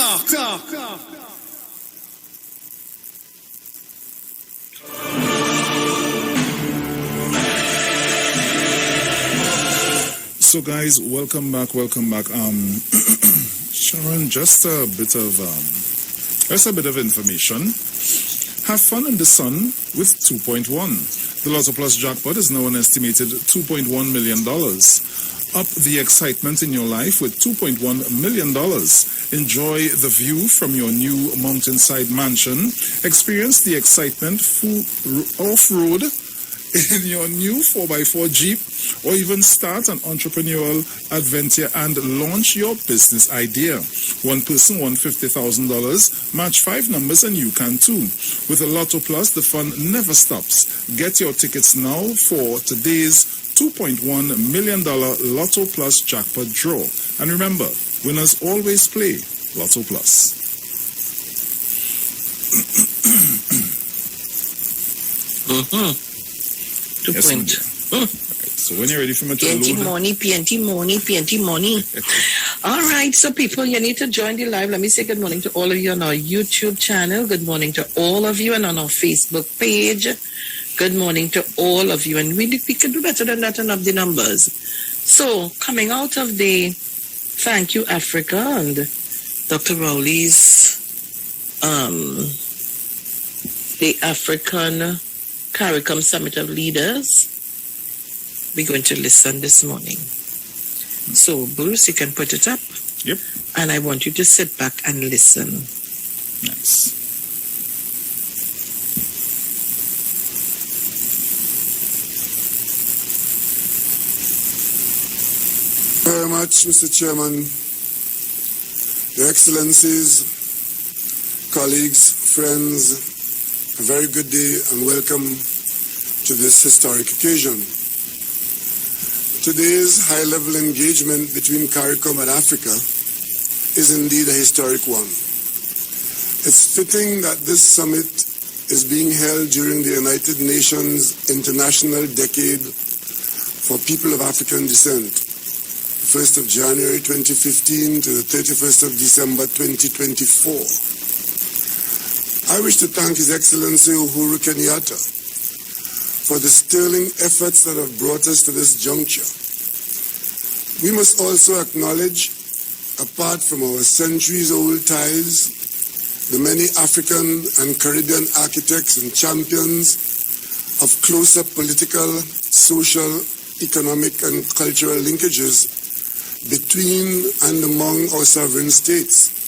So guys, welcome back. Sharon, just a bit of information. Have fun in the sun with 2.1. The Lotto Plus jackpot is now an estimated $2.1 million. Up the excitement in your life with $2.1 million. Enjoy the view from your new mountainside mansion. Experience the excitement off-road in your new 4x4 Jeep, or even start an entrepreneurial adventure and launch your business idea. One person won $50,000. Match 5 numbers and you can too. With a Lotto Plus, the fun never stops. Get your tickets now for today's $2.1 million Lotto Plus jackpot draw. And remember, winners always play Lotto Plus. Yes, right. So when you're ready for me to PNT money. All right, so people, you need to join the live. Let me say good morning to all of you on our YouTube channel. Good morning to all of you, and on our Facebook page. Good morning to all of you. And we can do better than that and up the numbers. So coming out of the Thank You Africa and Dr. Rowley's the African CARICOM Summit of Leaders, we're going to listen this morning. So, Bruce, you can put it up. Yep. And I want you to sit back and listen. Nice. Very much, Mr. Chairman, Your Excellencies, colleagues, friends, a very good day and welcome to this historic occasion. Today's high-level engagement between CARICOM and Africa is indeed a historic one. It's fitting that this summit is being held during the United Nations International Decade for People of African Descent, the 1st of January 2015 to the 31st of December 2024. I wish to thank His Excellency Uhuru Kenyatta for the sterling efforts that have brought us to this juncture. We must also acknowledge, apart from our centuries-old ties, the many African and Caribbean architects and champions of closer political, social, economic, and cultural linkages between and among our sovereign states.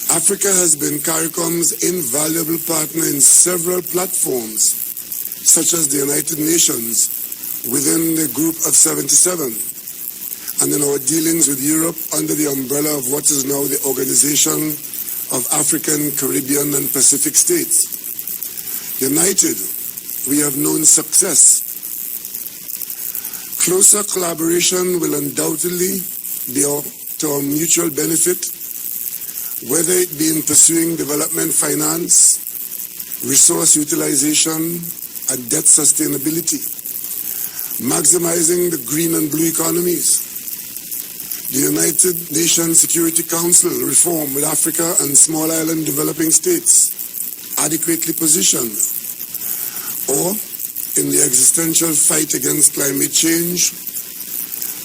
Africa has been CARICOM's invaluable partner in several platforms, such as the United Nations, within the Group of 77, and in our dealings with Europe under the umbrella of what is now the Organization of African, Caribbean, and Pacific States. United, we have known success. Closer collaboration will undoubtedly be to our mutual benefit, whether it be in pursuing development finance, resource utilization, and debt sustainability, maximizing the green and blue economies, the United Nations Security Council reform with Africa and small island developing states adequately positioned, or in the existential fight against climate change,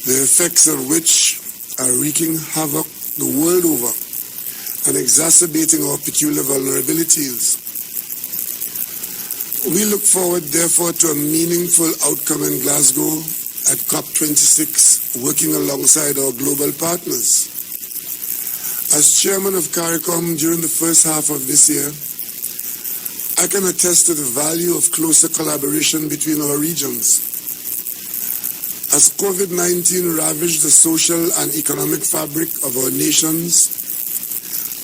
the effects of which are wreaking havoc the world over and exacerbating our peculiar vulnerabilities. We look forward, therefore, to a meaningful outcome in Glasgow at COP26, working alongside our global partners. As chairman of CARICOM during the first half of this year, I can attest to the value of closer collaboration between our regions. As COVID-19 ravaged the social and economic fabric of our nations,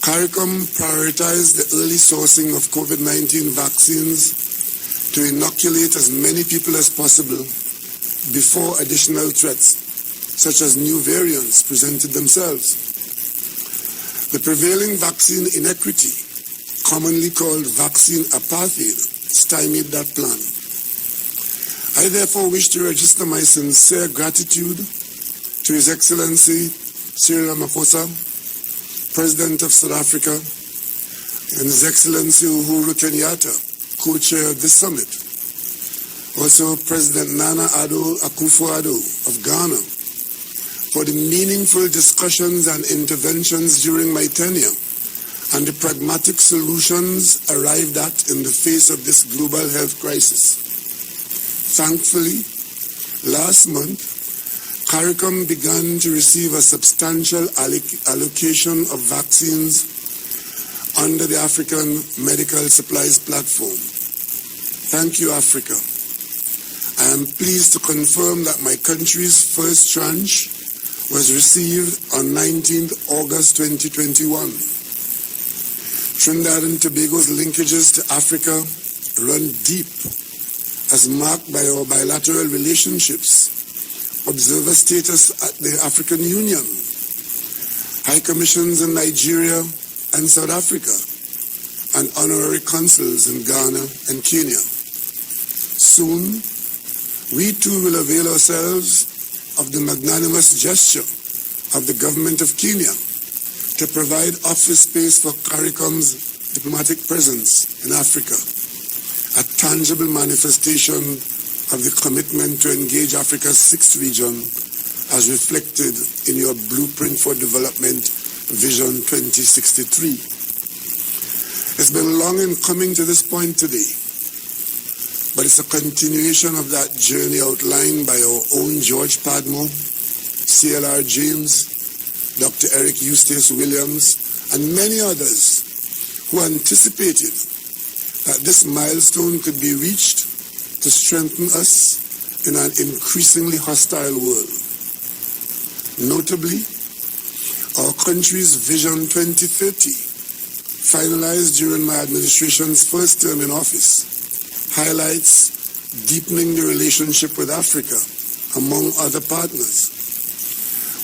CARICOM prioritized the early sourcing of COVID-19 vaccines to inoculate as many people as possible before additional threats, such as new variants, presented themselves. The prevailing vaccine inequity, commonly called vaccine apartheid, stymied that plan. I therefore wish to register my sincere gratitude to His Excellency Cyril Ramaphosa, President of South Africa, and His Excellency Uhuru Kenyatta, co-chair of this summit. Also President Nana Akufo-Addo of Ghana, for the meaningful discussions and interventions during my tenure and the pragmatic solutions arrived at in the face of this global health crisis. Thankfully, last month, CARICOM began to receive a substantial allocation of vaccines under the African Medical Supplies Platform. Thank you, Africa. I am pleased to confirm that my country's first tranche was received on 19th August 2021. Trinidad and Tobago's linkages to Africa run deep, as marked by our bilateral relationships, observer status at the African Union, high commissions in Nigeria and South Africa, and honorary consuls in Ghana and Kenya. Soon, we too will avail ourselves of the magnanimous gesture of the government of Kenya to provide office space for CARICOM's diplomatic presence in Africa, a tangible manifestation of the commitment to engage Africa's sixth region as reflected in your Blueprint for Development Vision 2063. It's been long in coming to this point today, but it's a continuation of that journey outlined by our own George Padmore, CLR James, Dr. Eric Eustace Williams, and many others who anticipated that this milestone could be reached to strengthen us in an increasingly hostile world. Notably, our country's Vision 2030, finalized during my administration's first term in office, highlights deepening the relationship with Africa, among other partners.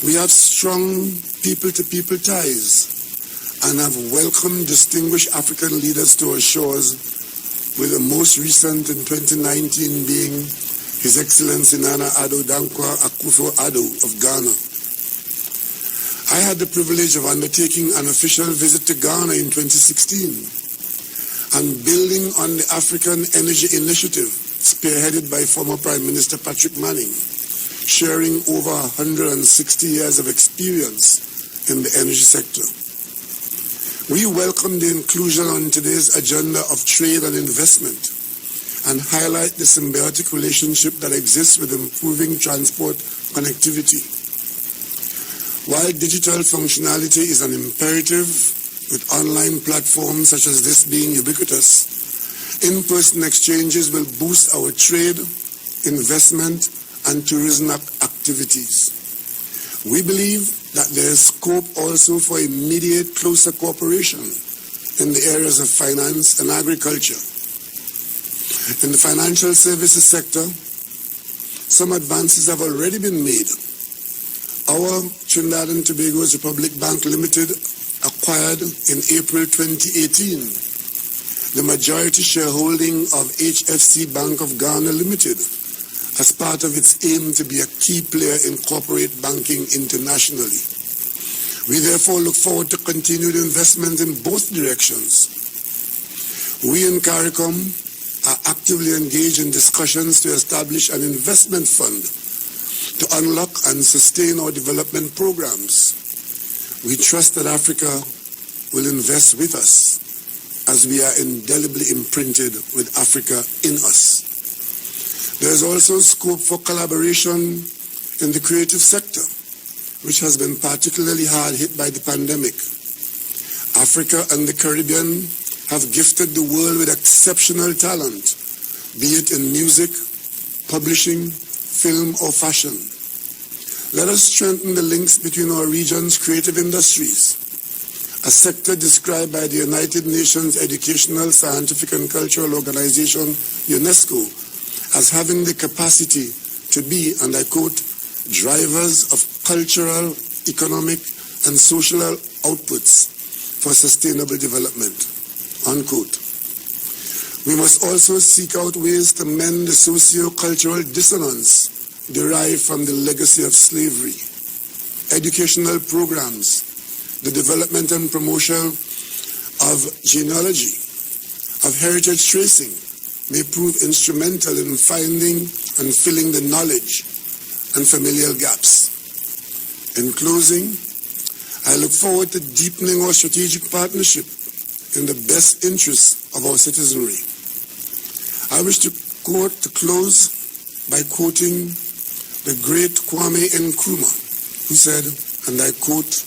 We have strong people-to-people ties and have welcomed distinguished African leaders to our shores, with the most recent in 2019 being His Excellency Nana Addo Dankwa Akufo-Addo of Ghana. I had the privilege of undertaking an official visit to Ghana in 2016 and building on the African Energy Initiative spearheaded by former Prime Minister Patrick Manning, sharing over 160 years of experience in the energy sector. We welcome the inclusion on today's agenda of trade and investment and highlight the symbiotic relationship that exists with improving transport connectivity. While digital functionality is an imperative, with online platforms such as this being ubiquitous, in-person exchanges will boost our trade, investment, and tourism activities. We believe that there is scope also for immediate closer cooperation in the areas of finance and agriculture. In the financial services sector, some advances have already been made. Our Trinidad and Tobago's Republic Bank Limited acquired in April 2018 the majority shareholding of HFC Bank of Ghana Limited as part of its aim to be a key player in corporate banking internationally. We therefore look forward to continued investment in both directions. We in CARICOM are actively engaged in discussions to establish an investment fund to unlock and sustain our development programs. We trust that Africa will invest with us as we are indelibly imprinted with Africa in us. There is also scope for collaboration in the creative sector, which has been particularly hard hit by the pandemic. Africa and the Caribbean have gifted the world with exceptional talent, be it in music, publishing, film, or fashion. Let us strengthen the links between our region's creative industries, a sector described by the United Nations Educational, Scientific and Cultural Organization, UNESCO, as having the capacity to be, and I quote, drivers of cultural, economic, and social outputs for sustainable development, unquote. We must also seek out ways to mend the socio-cultural dissonance derived from the legacy of slavery. Educational programs the development and promotion of genealogy, of heritage tracing, may prove instrumental in finding and filling the knowledge and familial gaps. In closing, I look forward to deepening our strategic partnership in the best interests of our citizenry. I wish to close by quoting the great Kwame Nkrumah, who said, and I quote,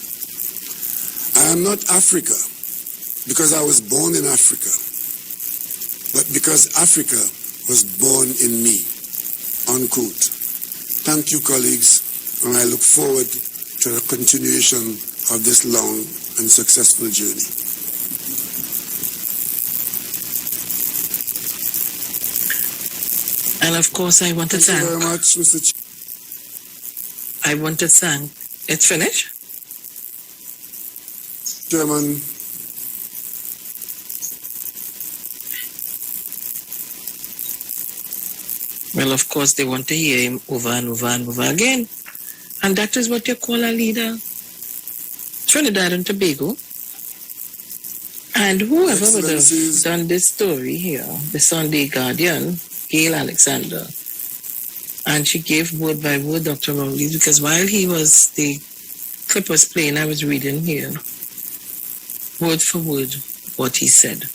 "I am not Africa because I was born in Africa, but because Africa was born in me," unquote. Thank you, colleagues, and I look forward to the continuation of this long and successful journey. And of course, I want to Thank thank. you very much, Mr. I want to thank. It's finished? Chairman. Well, of course, they want to hear him over and over and over again. And that is what you call a leader. Trinidad and Tobago. And whoever would have done this story here, the Sunday Guardian, Gail Alexander, and she gave word by word Dr. Rowley, because while the clip was playing, I was reading here, word for word, what he said.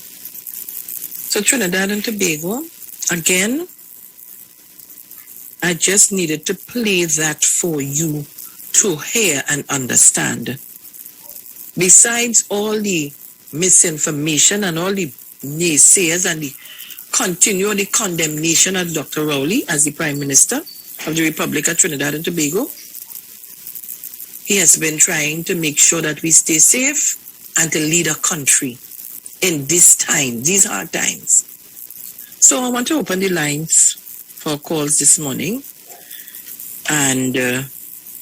So Trinidad and Tobago, again, I just needed to play that for you to hear and understand. Besides all the misinformation and all the naysayers and the continual condemnation of Dr. Rowley as the Prime Minister of the Republic of Trinidad and Tobago, he has been trying to make sure that we stay safe and to lead a country in this time, these hard times. So I want to open the lines for calls this morning, and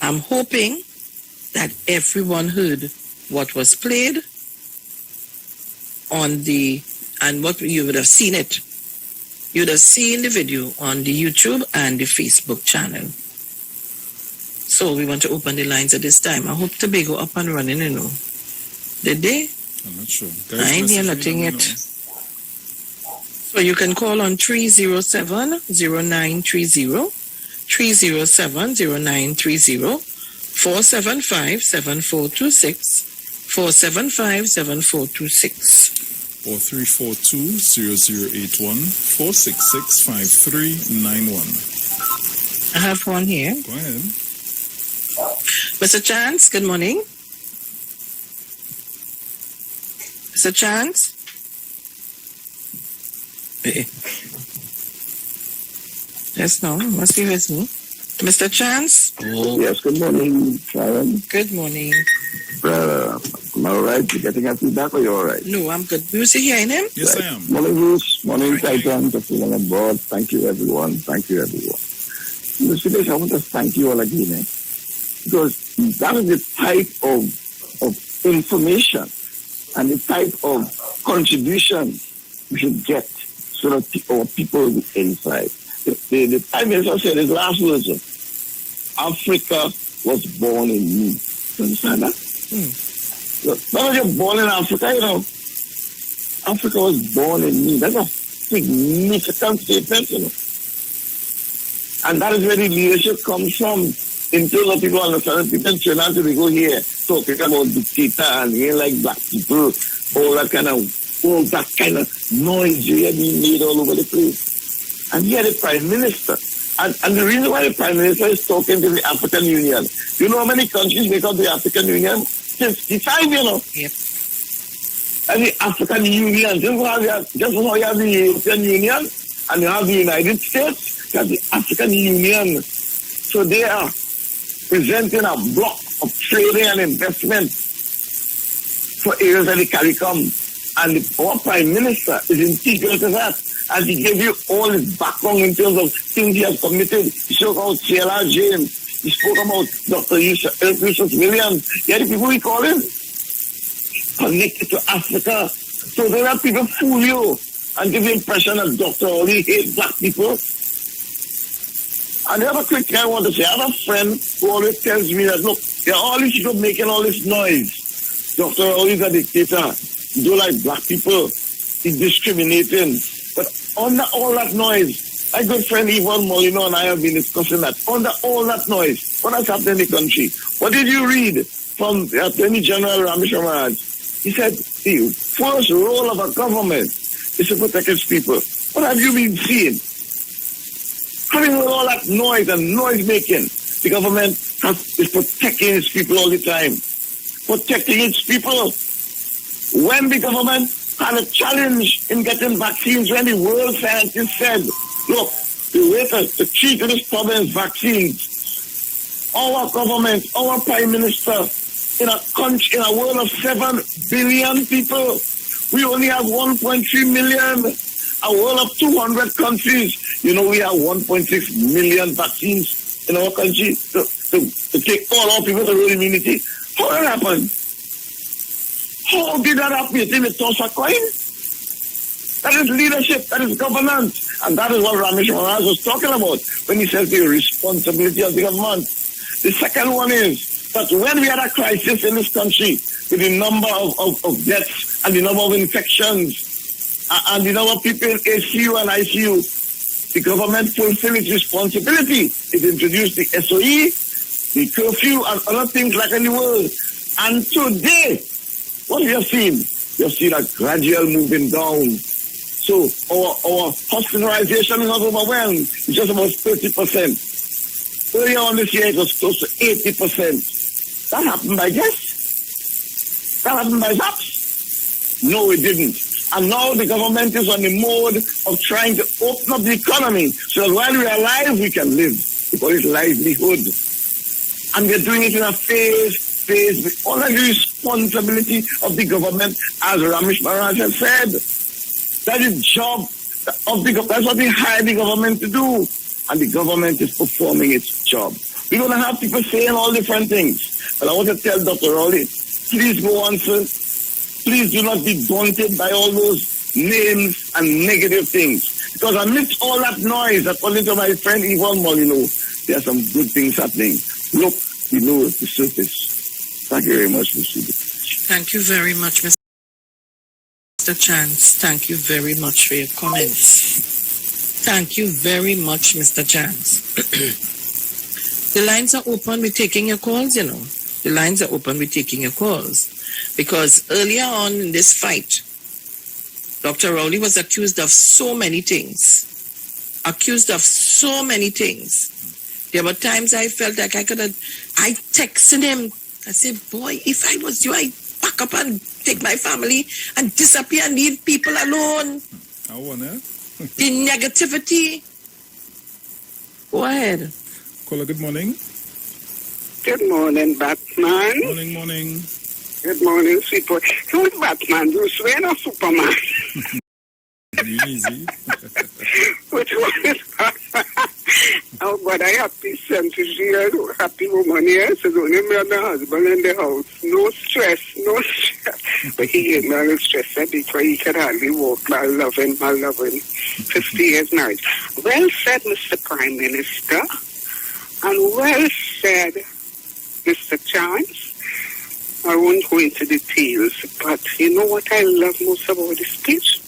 I'm hoping that everyone heard what was played and what you would have seen it. You would have seen the video on the YouTube and the Facebook channel. So we want to open the lines at this time. I hope Tobago up and running, you know. Did they? I'm not sure. I ain't hear nothing yet. So you can call on 307-0930, 307-0930, 475-7426, 475-7426. Or 342-0081, 466-5391. I have one here. Go ahead. Mr. Chance, good morning. Mr. Chance? Yes, no, must be with me. Mr. Chance? Oh. Yes, good morning, Sharon. Good morning. Am I all right? You getting a feedback or you all right? No, I'm good. You see hearing him? Yes, right. I am. Morning, Bruce. Morning, Titan. Just feeling on board. Thank you, everyone. Thank you, everyone. Mr. Felix, I want to thank you all again, because that is the type of information and the type of contribution we should get so that our people will be inside. The Prime Minister said his last words, Africa was born in me. You understand that? Look, not only you're born in Africa, you know, Africa was born in me. That's a significant statement, you know. And that is where the leadership comes from. In terms of people understanding, people in Trinidad and Tobago here talking about dictator and ain't like black people, all that kind of noise you hear being made all over the place. And here the Prime Minister, and the reason why the Prime Minister is talking to the African Union, you know how many countries make up the African Union? 55, you know. Yep. And the African Union, just how you have the European Union and you have the United States, you have the African Union. So they are presenting a block of trading and investment for areas of the CARICOM. And our Prime Minister is integral to that. And he gave you all his background in terms of things he has committed. He spoke about C.L.R. James. He spoke about Dr. Yusuf Williams. Yeah, the people we call him connected to Africa. So don't let people fool you and give the impression that Dr. Oli hates black people. And the other quick thing I want to say, I have a friend who always tells me that, look, you're always making all this noise. Dr. Always a dictator. He don't like black people. He's discriminating. But under all that noise, my good friend Yvonne Molino and I have been discussing that. Under all that noise, what has happened in the country? What did you read from the Attorney General Ramesh Maharaj? He said the first role of a government is to protect its people. What have you been seeing? Having all that noise and noise making, the government is protecting its people all the time. Protecting its people. When the government had a challenge in getting vaccines, when the world scientists said, look, the way to treat this problem is vaccines. Our government, our prime minister, in a country, in a world of 7 billion people, we only have 1.3 million. A world of 200 countries, we have 1.6 million vaccines in our country to take all our people to herd immunity. How did that happen? How did that happen? You think it toss a coin? That is leadership, that is governance. And that is what Ramesh Maharaj was talking about when he says the responsibility of the government. The second one is that when we had a crisis in this country with the number of deaths and the number of infections and the number of people in ACU and ICU, the government fulfilled its responsibility. It introduced the SOE, the curfew, and other things like in the world. And today, what we have seen? We have seen a gradual moving down. So our hospitalization is not overwhelmed. It's just about 30%. Earlier on this year, it was close to 80%. That happened by guess? That happened by zaps? No, it didn't. And now the government is on the mode of trying to open up the economy so that while we are alive, we can live. Because it's livelihood. And we're doing it in a phase with all of the responsibility of the government, as Ramesh Maharaj has said. That is job of the government. That's what we hired the government to do. And the government is performing its job. We're going to have people saying all different things. But I want to tell Dr. Rowley, please go on, sir. Please do not be daunted by all those names and negative things. Because amidst all that noise, according to my friend Yvonne Molino, there are some good things happening. Look below the surface. Thank you very much, Mr. Thank you very much, Mr. Chance. Thank you very much for your comments. Thank you very much, Mr. Chance. The lines are open. We're taking your calls, The lines are open. We're taking your calls. Because earlier on in this fight, Dr. Rowley was accused of so many things. There were times I felt like I texted him. I said, boy, if I was you, I'd pack up and take my family and disappear and leave people alone. The negativity. Go ahead. Caller, good morning. Good morning, Batman. Morning. Good morning, sweet boy. Who is Batman? Bruce Wayne or Superman? Easy. Which one is Batman? Oh, but I happy 70 years, happy woman here. So only me and my husband in the house. No stress. But he gave me a little stress before he could hardly walk. I love him. 50 years married. Well said, Mr. Prime Minister. And well said, Mr. Chance. I won't go into details, but you know what I love most about the speech?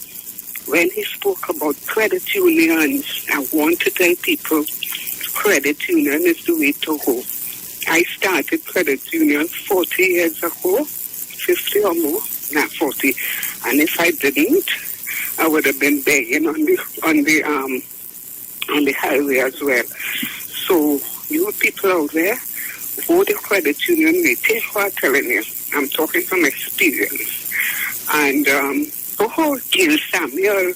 When he spoke about credit unions, I want to tell people credit union is the way to go. I started credit union 40 years ago, 50 or more, not 40. And if I didn't, I would have been begging on the highway as well. So you people out there, go to credit union, they take what I'm telling you. I'm talking from experience. And Gil Samuel,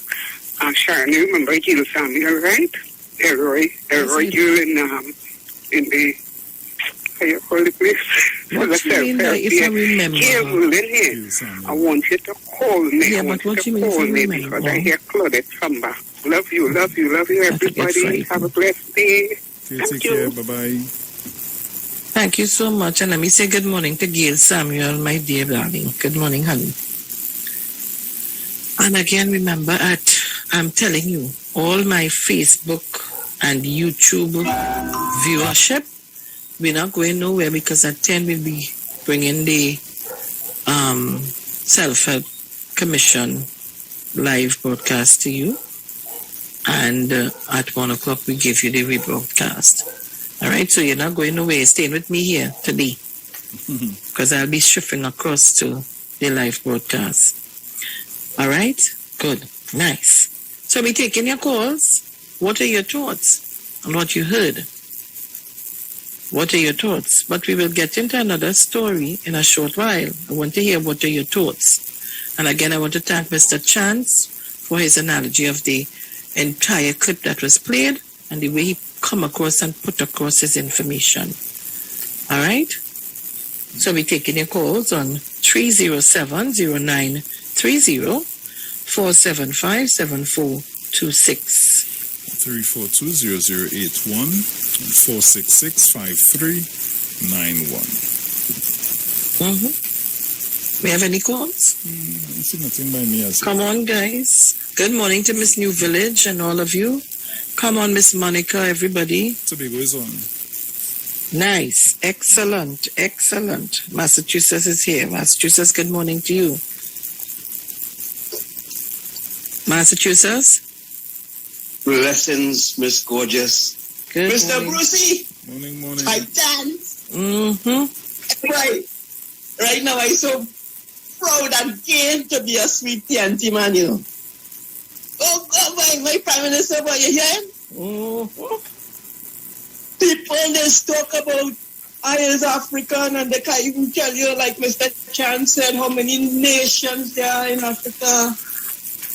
Sharon, you remember Gil Samuel, right? Elroy Gil in the, how you call the place? What you mean by if I remember? I want you to call me. Yeah, but what you mean if I remember? Because I hear Claudette come back. Love you, everybody. Have a blessed day. Take care, bye-bye. Thank you so much. And let me say good morning to Gail Samuel, my dear darling. Good morning, honey. And again, remember, I'm telling you, all my Facebook and YouTube viewership, we're not going nowhere because at 10 we'll be bringing the Self-Help Commission live broadcast to you. And at 1 o'clock, we give you the rebroadcast. All right, so you're not going away. Staying with me here today. Because I'll be shifting across to the live broadcast. All right? Good. Nice. So we're taking your calls. What are your thoughts on what you heard? What are your thoughts? But we will get into another story in a short while. I want to hear what are your thoughts. And again, I want to thank Mr. Chance for his analogy of the entire clip that was played and the way he come across and put across his information. All right? So we're taking your calls on 307-0930, 475-7426. 342-0081 and 466-5391. We have any calls? I see nothing by me as Come on, guys. Good morning to Miss New Village and all of you. Come on, Miss Monica, everybody. Tobago is on. Nice. Excellent. Excellent. Massachusetts is here. Massachusetts, good morning to you. Massachusetts? Blessings, Miss Gorgeous. Good Mr. morning. Brucey. Morning. Titans. Right now, I'm so proud again to be a sweet TNT man, you know. Oh, God, my Prime Minister, what you hearing? People just talk about I is African and they can't even tell you, like Mr. Chan said, how many nations there are in Africa.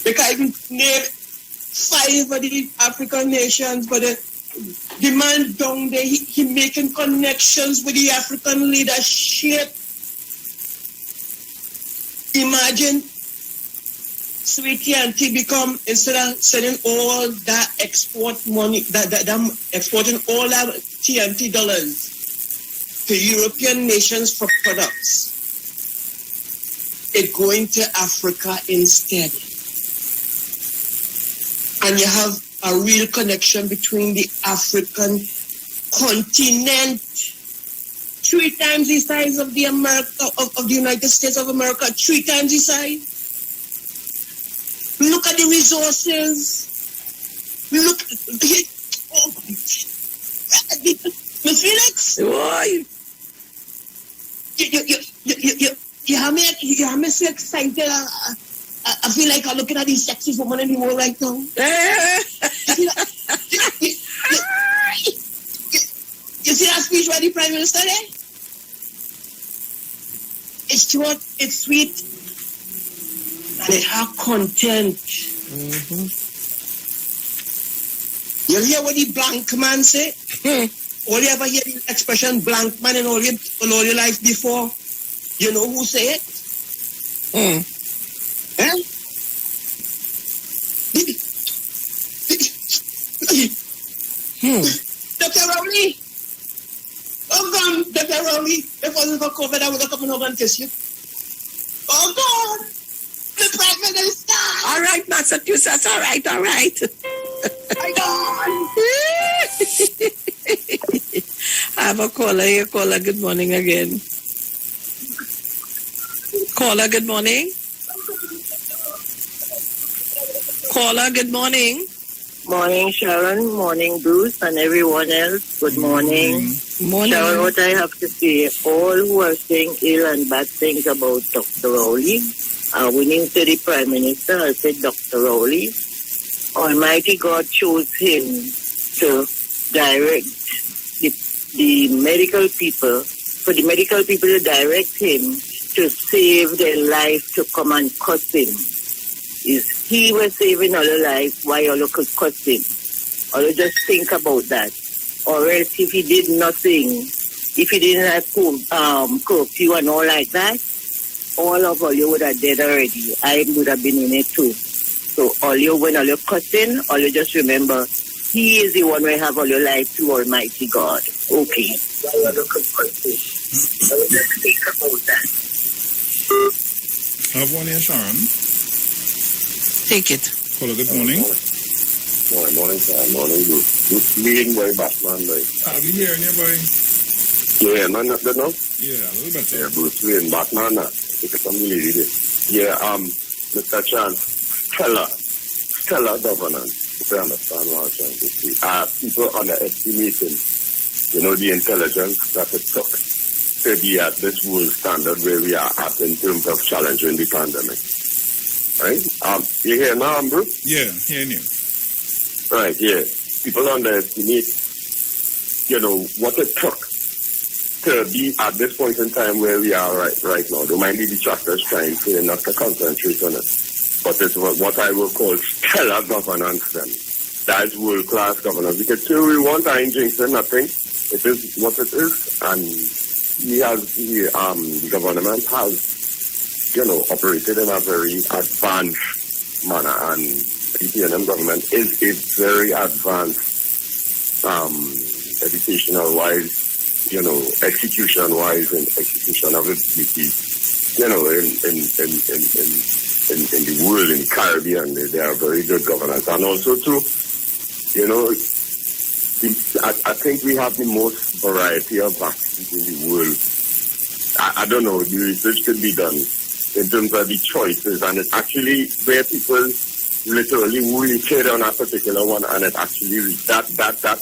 They can't even name 5 of the African nations, but the man down there, he making connections with the African leadership. Imagine Sweetie Auntie become, instead of sending all that export money, that exporting all that TNT dollars to European nations for products, it going to Africa instead. And you have a real connection between the African continent, 3 times the size of the United States of America, 3 times the size. Look at the resources. Look, Miss Felix. Why? You have me so excited. I feel like I'm looking at the sexiest woman in the world right now. You see that speech by the Prime Minister there? It's short, it's sweet, and it has content. You hear what the blank man say? All you ever hear the expression blank man in all your life before? You know who say it? Dr. Rowley. Oh, God, Dr. Rowley. If it wasn't for COVID, I would have come over and kiss you. Oh, God. The Prime Minister. All right, Massachusetts. All right. My God. I have a caller here. Caller, good morning again. Caller, good morning. Caller, good morning. Morning, Sharon. Morning, Bruce, and everyone else. Good morning. Morning. Sharon, what I have to say, all who are saying ill and bad things about Dr. Rowley are winning to the Prime Minister. I said, Dr. Rowley, Almighty God chose him to direct the medical people, for the medical people to direct him to save their life to come and cuss him. Is he was saving our life, why all could cuss him? Or just think about that. Or else if he did nothing, if he didn't have curfew and all like that, all of you would have dead already. I would have been in it too. So all you, when all you're cussing, all you just remember, he is the one who have all your life to Almighty God. Okay. Have one here, Sharon. Take it. Caller, good morning. Morning, sir. Morning, Bruce Lee, boy, Batman, boy. I'll be hearing you, boy. Yeah, man, not good now? Yeah, a little better. Yeah, Bruce Lee, Batman, take it from the lady there. Yeah, Mr. Chance, stellar governance, if you understand what I'm trying to say. People underestimating, the intelligence that it took to be at this world standard where we are at in terms of challenging the pandemic. Right? You hear now, bro? Yeah, hearing you. Right, yeah. People underestimate, what it took to be at this point in time where we are right now. Don't mind the detractors trying to not to concentrate on it. But it's what I will call stellar governance then. That is world-class governance. We can say we want, I ain't jinxing nothing. It is what it is. And the government has, operated in a very advanced manner. And the PNM government is a very advanced, educational-wise, execution-wise and execution of its duties, in the world, in the Caribbean, they are very good governance. And also, too, I think we have the most variety of vaccines in the world. I don't know, the research could be done in terms of the choices, and it's actually where people literally waited on a particular one, and it actually reached that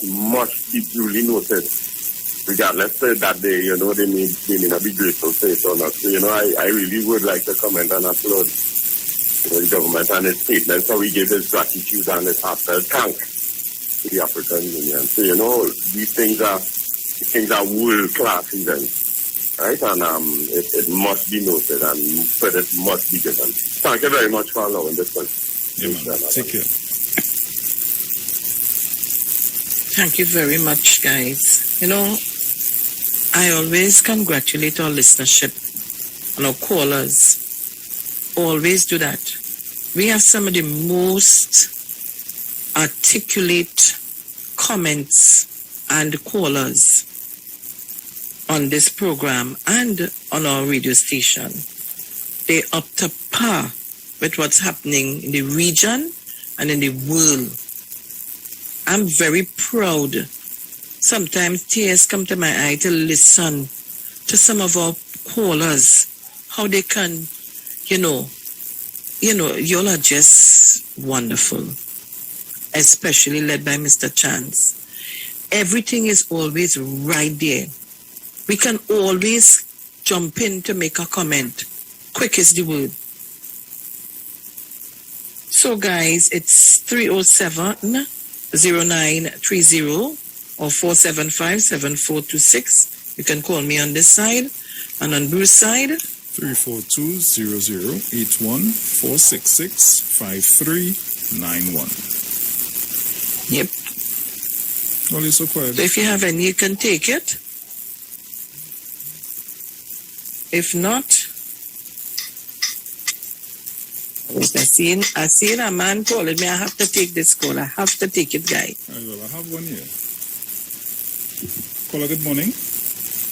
must be duly noted. Regardless that they may not be grateful for it or not. So, I really would like to comment and applaud the government and its statements. So we give his gratitude and his heartfelt thanks to the African Union. So, these things are world-class events, right? And it must be noted and credit must be given. Thank you very much for allowing this one. Yeah, man. Take care. Thank you very much, guys. I always congratulate our listenership and our callers. Always do that. We have some of the most articulate comments and callers on this program and on our radio station. They're up to par with what's happening in the region and in the world. I'm very proud. Sometimes tears come to my eye to listen to some of our callers, how they can, y'all are just wonderful, especially led by Mr. Chance. Everything is always right there. We can always jump in to make a comment. Quick is the word. So guys, it's 307-0930 or 475-7426. You can call me on this side and on Bruce's side. 342-0081-466-5391. Yep. Well, it's so quiet. So if you have any, you can take it. If not, I seen a man calling me. I have to take this call. I have to take it, guy. Well, I have one here. Caller, good morning.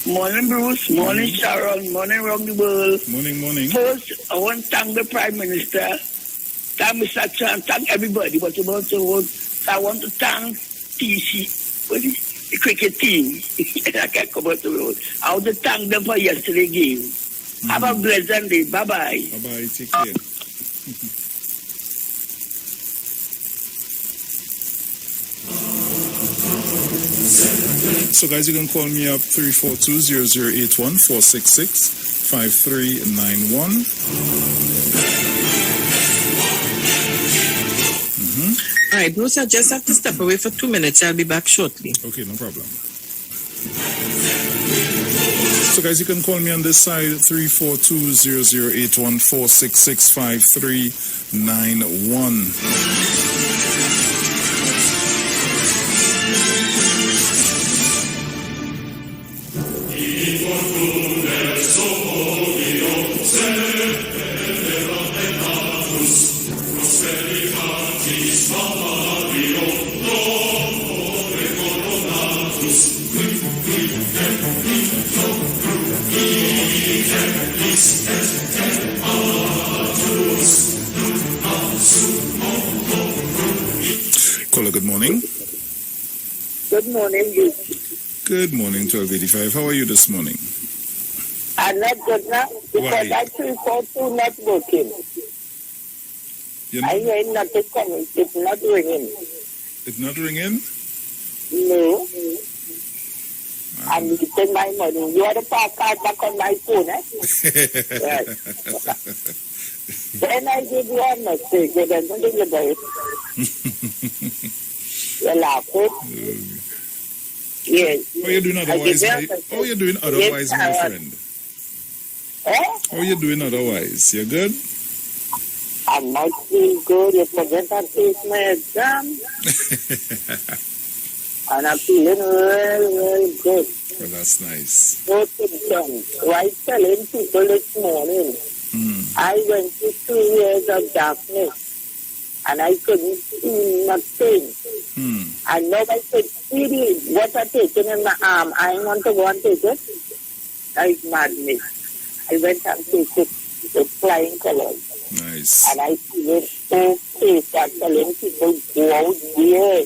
Morning, Bruce. Morning, Sharon. Morning, around the world. Morning. First, I want to thank the Prime Minister. Thank Mr. Chan. Thank everybody. But I want to thank TC, the cricket team. I can't come out the road. I want to thank them for yesterday's game. Have a pleasant day. Bye-bye. Bye-bye. Take care. So guys, you can call me up 342-0081-466-5391. All right, Bruce, I just have to step away for 2 minutes. I'll be back shortly. Okay, no problem. So guys, you can call me on this side, 342-0081-466-5391. Caller, good morning. Good morning, you. Good morning, 1285. How are you this morning? I I'm not good now because Why? that 342 not working. You know, I hear nothing coming. It's not ringing. it's not ringing? No. I'm using my money. You want to park card back on my phone, eh? Right. Then I give you a message. You don't deliver it. You're laughing. Yes. How you doing otherwise, how you doing otherwise, my friend? Eh? How you doing otherwise? You good? I'm not feeling good. You forget I take my exam. And I'm feeling real good. Well, that's nice. No symptoms. Right telling people this morning, I went through 2 years of darkness. And I couldn't see nothing. And now I could see what I'm taking in my arm. I didn't want to go and take it. That is madness. I went and took it with flying colors. Nice. And I feel it okay. So I'm telling people, go out there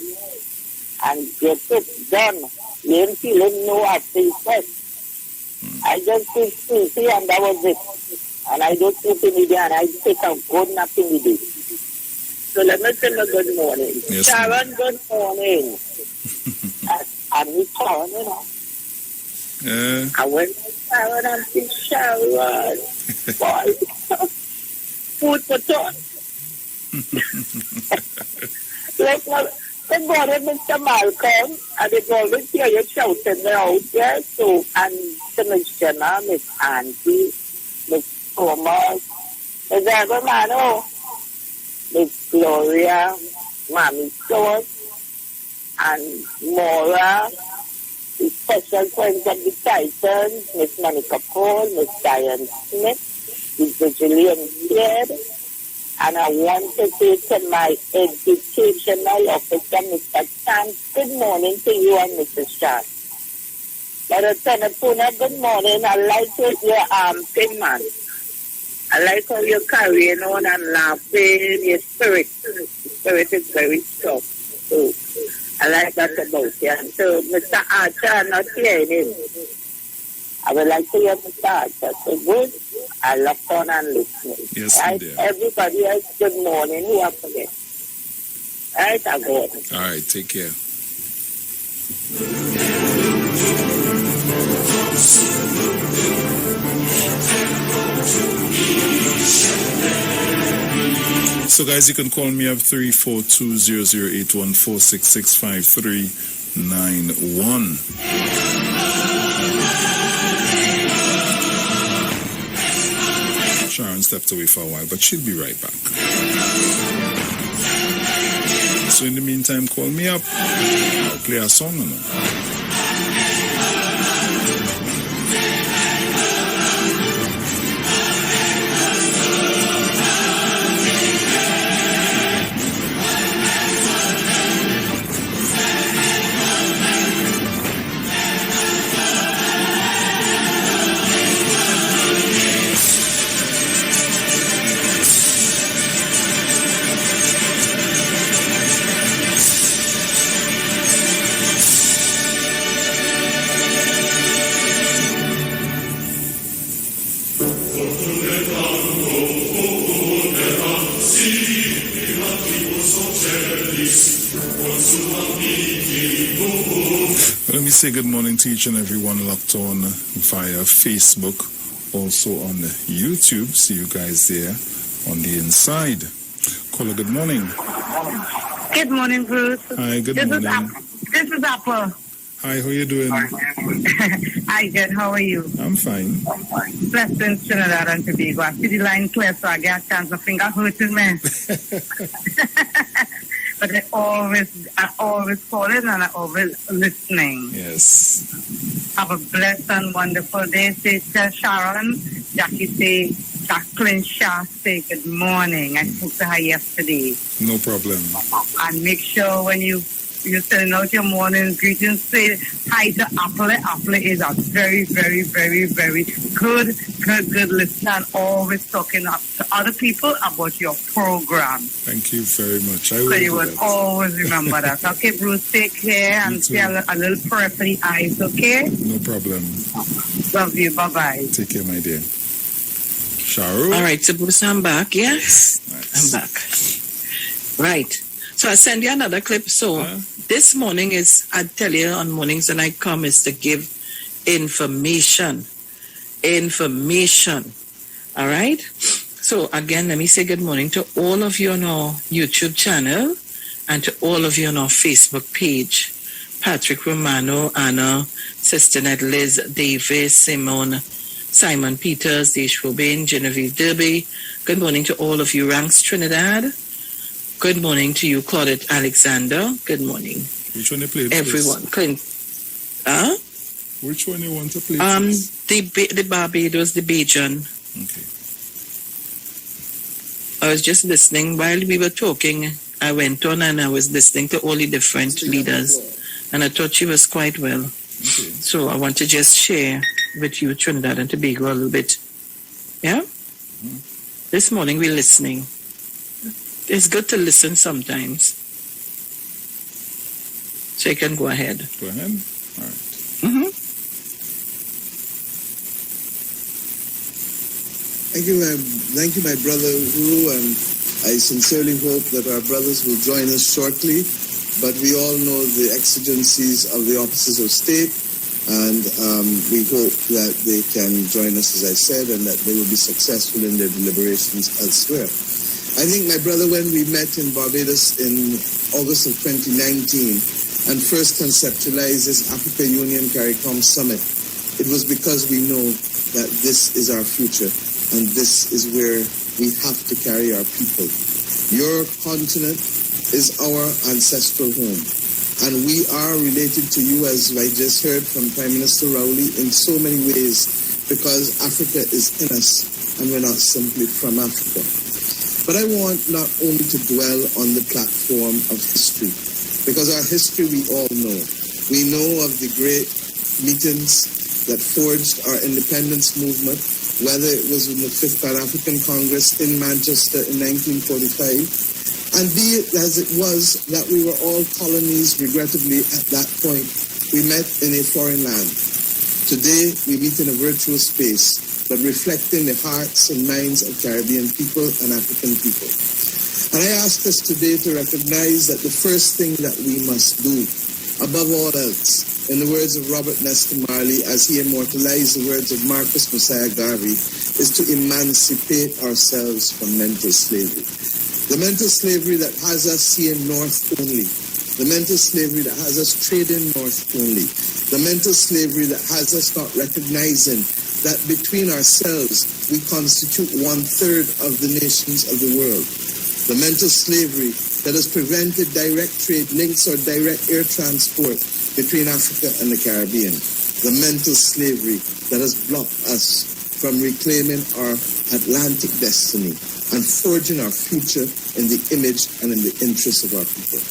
and get it done. You ain't feeling no after effect. I just feel sleepy and that was it. And I don't sleep in the day and I take a good nap in the day. So let me tell you good morning. Yes, Sharon, good morning. I meet Sharon, you know. I went to Sharon and see Sharon. Boy, food for thought. Good morning, Mr. Malcolm. And they always hear you shouting me out there. So, and to Miss Jenna, Miss Auntie, Miss Thomas, Miss Evermano, Miss Gloria, Mommy Sauce, and Maura, the special friends of the Titans, Miss Monica Paul, Miss Diane Smith, Miss Virgilian Beard, and I want to say to my educational officer, Mr. Chan, good morning to you and Mrs. Chan. Lieutenant Puna, good morning. I like your thing, man. I like how you're carrying on and laughing. Your spirit is very strong. So I like that about you. And so Mr. Archer, I'm not hearing him. I would like to hear Mr. Archer. So good. I love on and listening. Yes, right? dear. Everybody else, good morning. Who are forget? Right, I go. All right, take care. So guys, you can call me up 342-00814665391. Sharon stepped away for a while, but she'll be right back. So in the meantime, call me up. I'll play a song or no? Let me say good morning to each and everyone locked on via Facebook, also on YouTube. See you guys there on the inside. Caller, good morning. Good morning, Bruce. Hi, good morning. This is Apple. Hi, how you doing? Hi, good. How are you? I'm fine. Blessings, Trinidad and Tobago. I see the line clear, so I get a chance. My finger hurting me. But I always calling and I always listening. Yes. Have a blessed and wonderful day. Say to Sharon, Jacqueline Shah say good morning. I spoke to her yesterday. No problem. And make sure when you're sending out your morning greetings, say hi to Apple. Apple is a very, very, very, very good listener and always talking up to other people about your program. Thank you very much. I So will you do will that. always remember that. Okay, Bruce, take care and say a little prayer for the eyes, okay? No problem. Love you. Bye-bye. Take care, my dear. Sharon? All right, so Bruce, I'm back. Yes, Nice. I'm back. Right. So I send you another clip. So this morning is, I tell you, on mornings when I come is to give information. All right. So again, let me say good morning to all of you on our YouTube channel and to all of you on our Facebook page. Patrick Romano, Anna, Sister Ned, Liz, Davis, Simon Peters, Desh Robin, Genevieve Derby. Good morning to all of you, Ranks Trinidad. Good morning to you, Claudette Alexander. Good morning. Which one you play? Everyone. Which one you want to play? The Barbados, the Bajan. Okay. I was just listening while we were talking. I went on and I was listening to all the different leaders, and I thought she was quite well. Okay. So I want to just share with you Trinidad and Tobago a little bit. Yeah? Mm-hmm. This morning we're listening. It's good to listen sometimes. So you can go ahead. Go ahead. All right. Mm-hmm. Thank you, my brother Uhuru, and I sincerely hope that our brothers will join us shortly. But we all know the exigencies of the officers of state, and we hope that they can join us, as I said, and that they will be successful in their deliberations elsewhere. I think, my brother, when we met in Barbados in August of 2019 and first conceptualized this Africa Union CARICOM Summit, it was because we know that this is our future. And this is where we have to carry our people. Your continent is our ancestral home. And we are related to you, as I just heard from Prime Minister Rowley, in so many ways, because Africa is in us and we're not simply from Africa. But I want not only to dwell on the platform of history, because our history we all know. We know of the great meetings that forged our independence movement, whether it was in the Fifth Pan-African Congress in Manchester in 1945, and be it as it was that we were all colonies, regrettably, at that point, we met in a foreign land. Today, we meet in a virtual space, but reflecting the hearts and minds of Caribbean people and African people. And I ask us today to recognize that the first thing that we must do, above all else, in the words of Robert Nesta Marley, as he immortalized the words of Marcus Messiah Garvey, is to emancipate ourselves from mental slavery. The mental slavery that has us seeing north only. The mental slavery that has us trading north only. The mental slavery that has us not recognizing that between ourselves we constitute 1/3 of the nations of the world. The mental slavery that has prevented direct trade links or direct air transport between Africa and the Caribbean. The mental slavery that has blocked us from reclaiming our Atlantic destiny and forging our future in the image and in the interests of our people.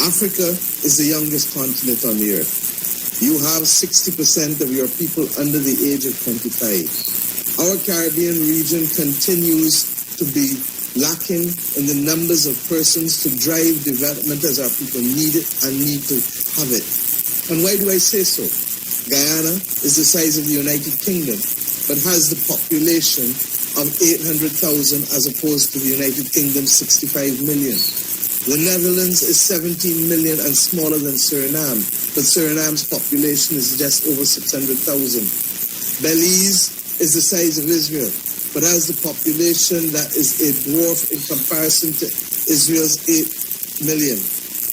Africa is the youngest continent on the earth. You have 60% of your people under the age of 25. Our Caribbean region continues to be lacking in the numbers of persons to drive development as our people need it and need to have it. And why do I say so? Guyana is the size of the United Kingdom, but has the population of 800,000 as opposed to the United Kingdom's 65 million. The Netherlands is 17 million and smaller than Suriname, but Suriname's population is just over 600,000. Belize is the size of Israel, but has the population that is a dwarf in comparison to Israel's 8 million.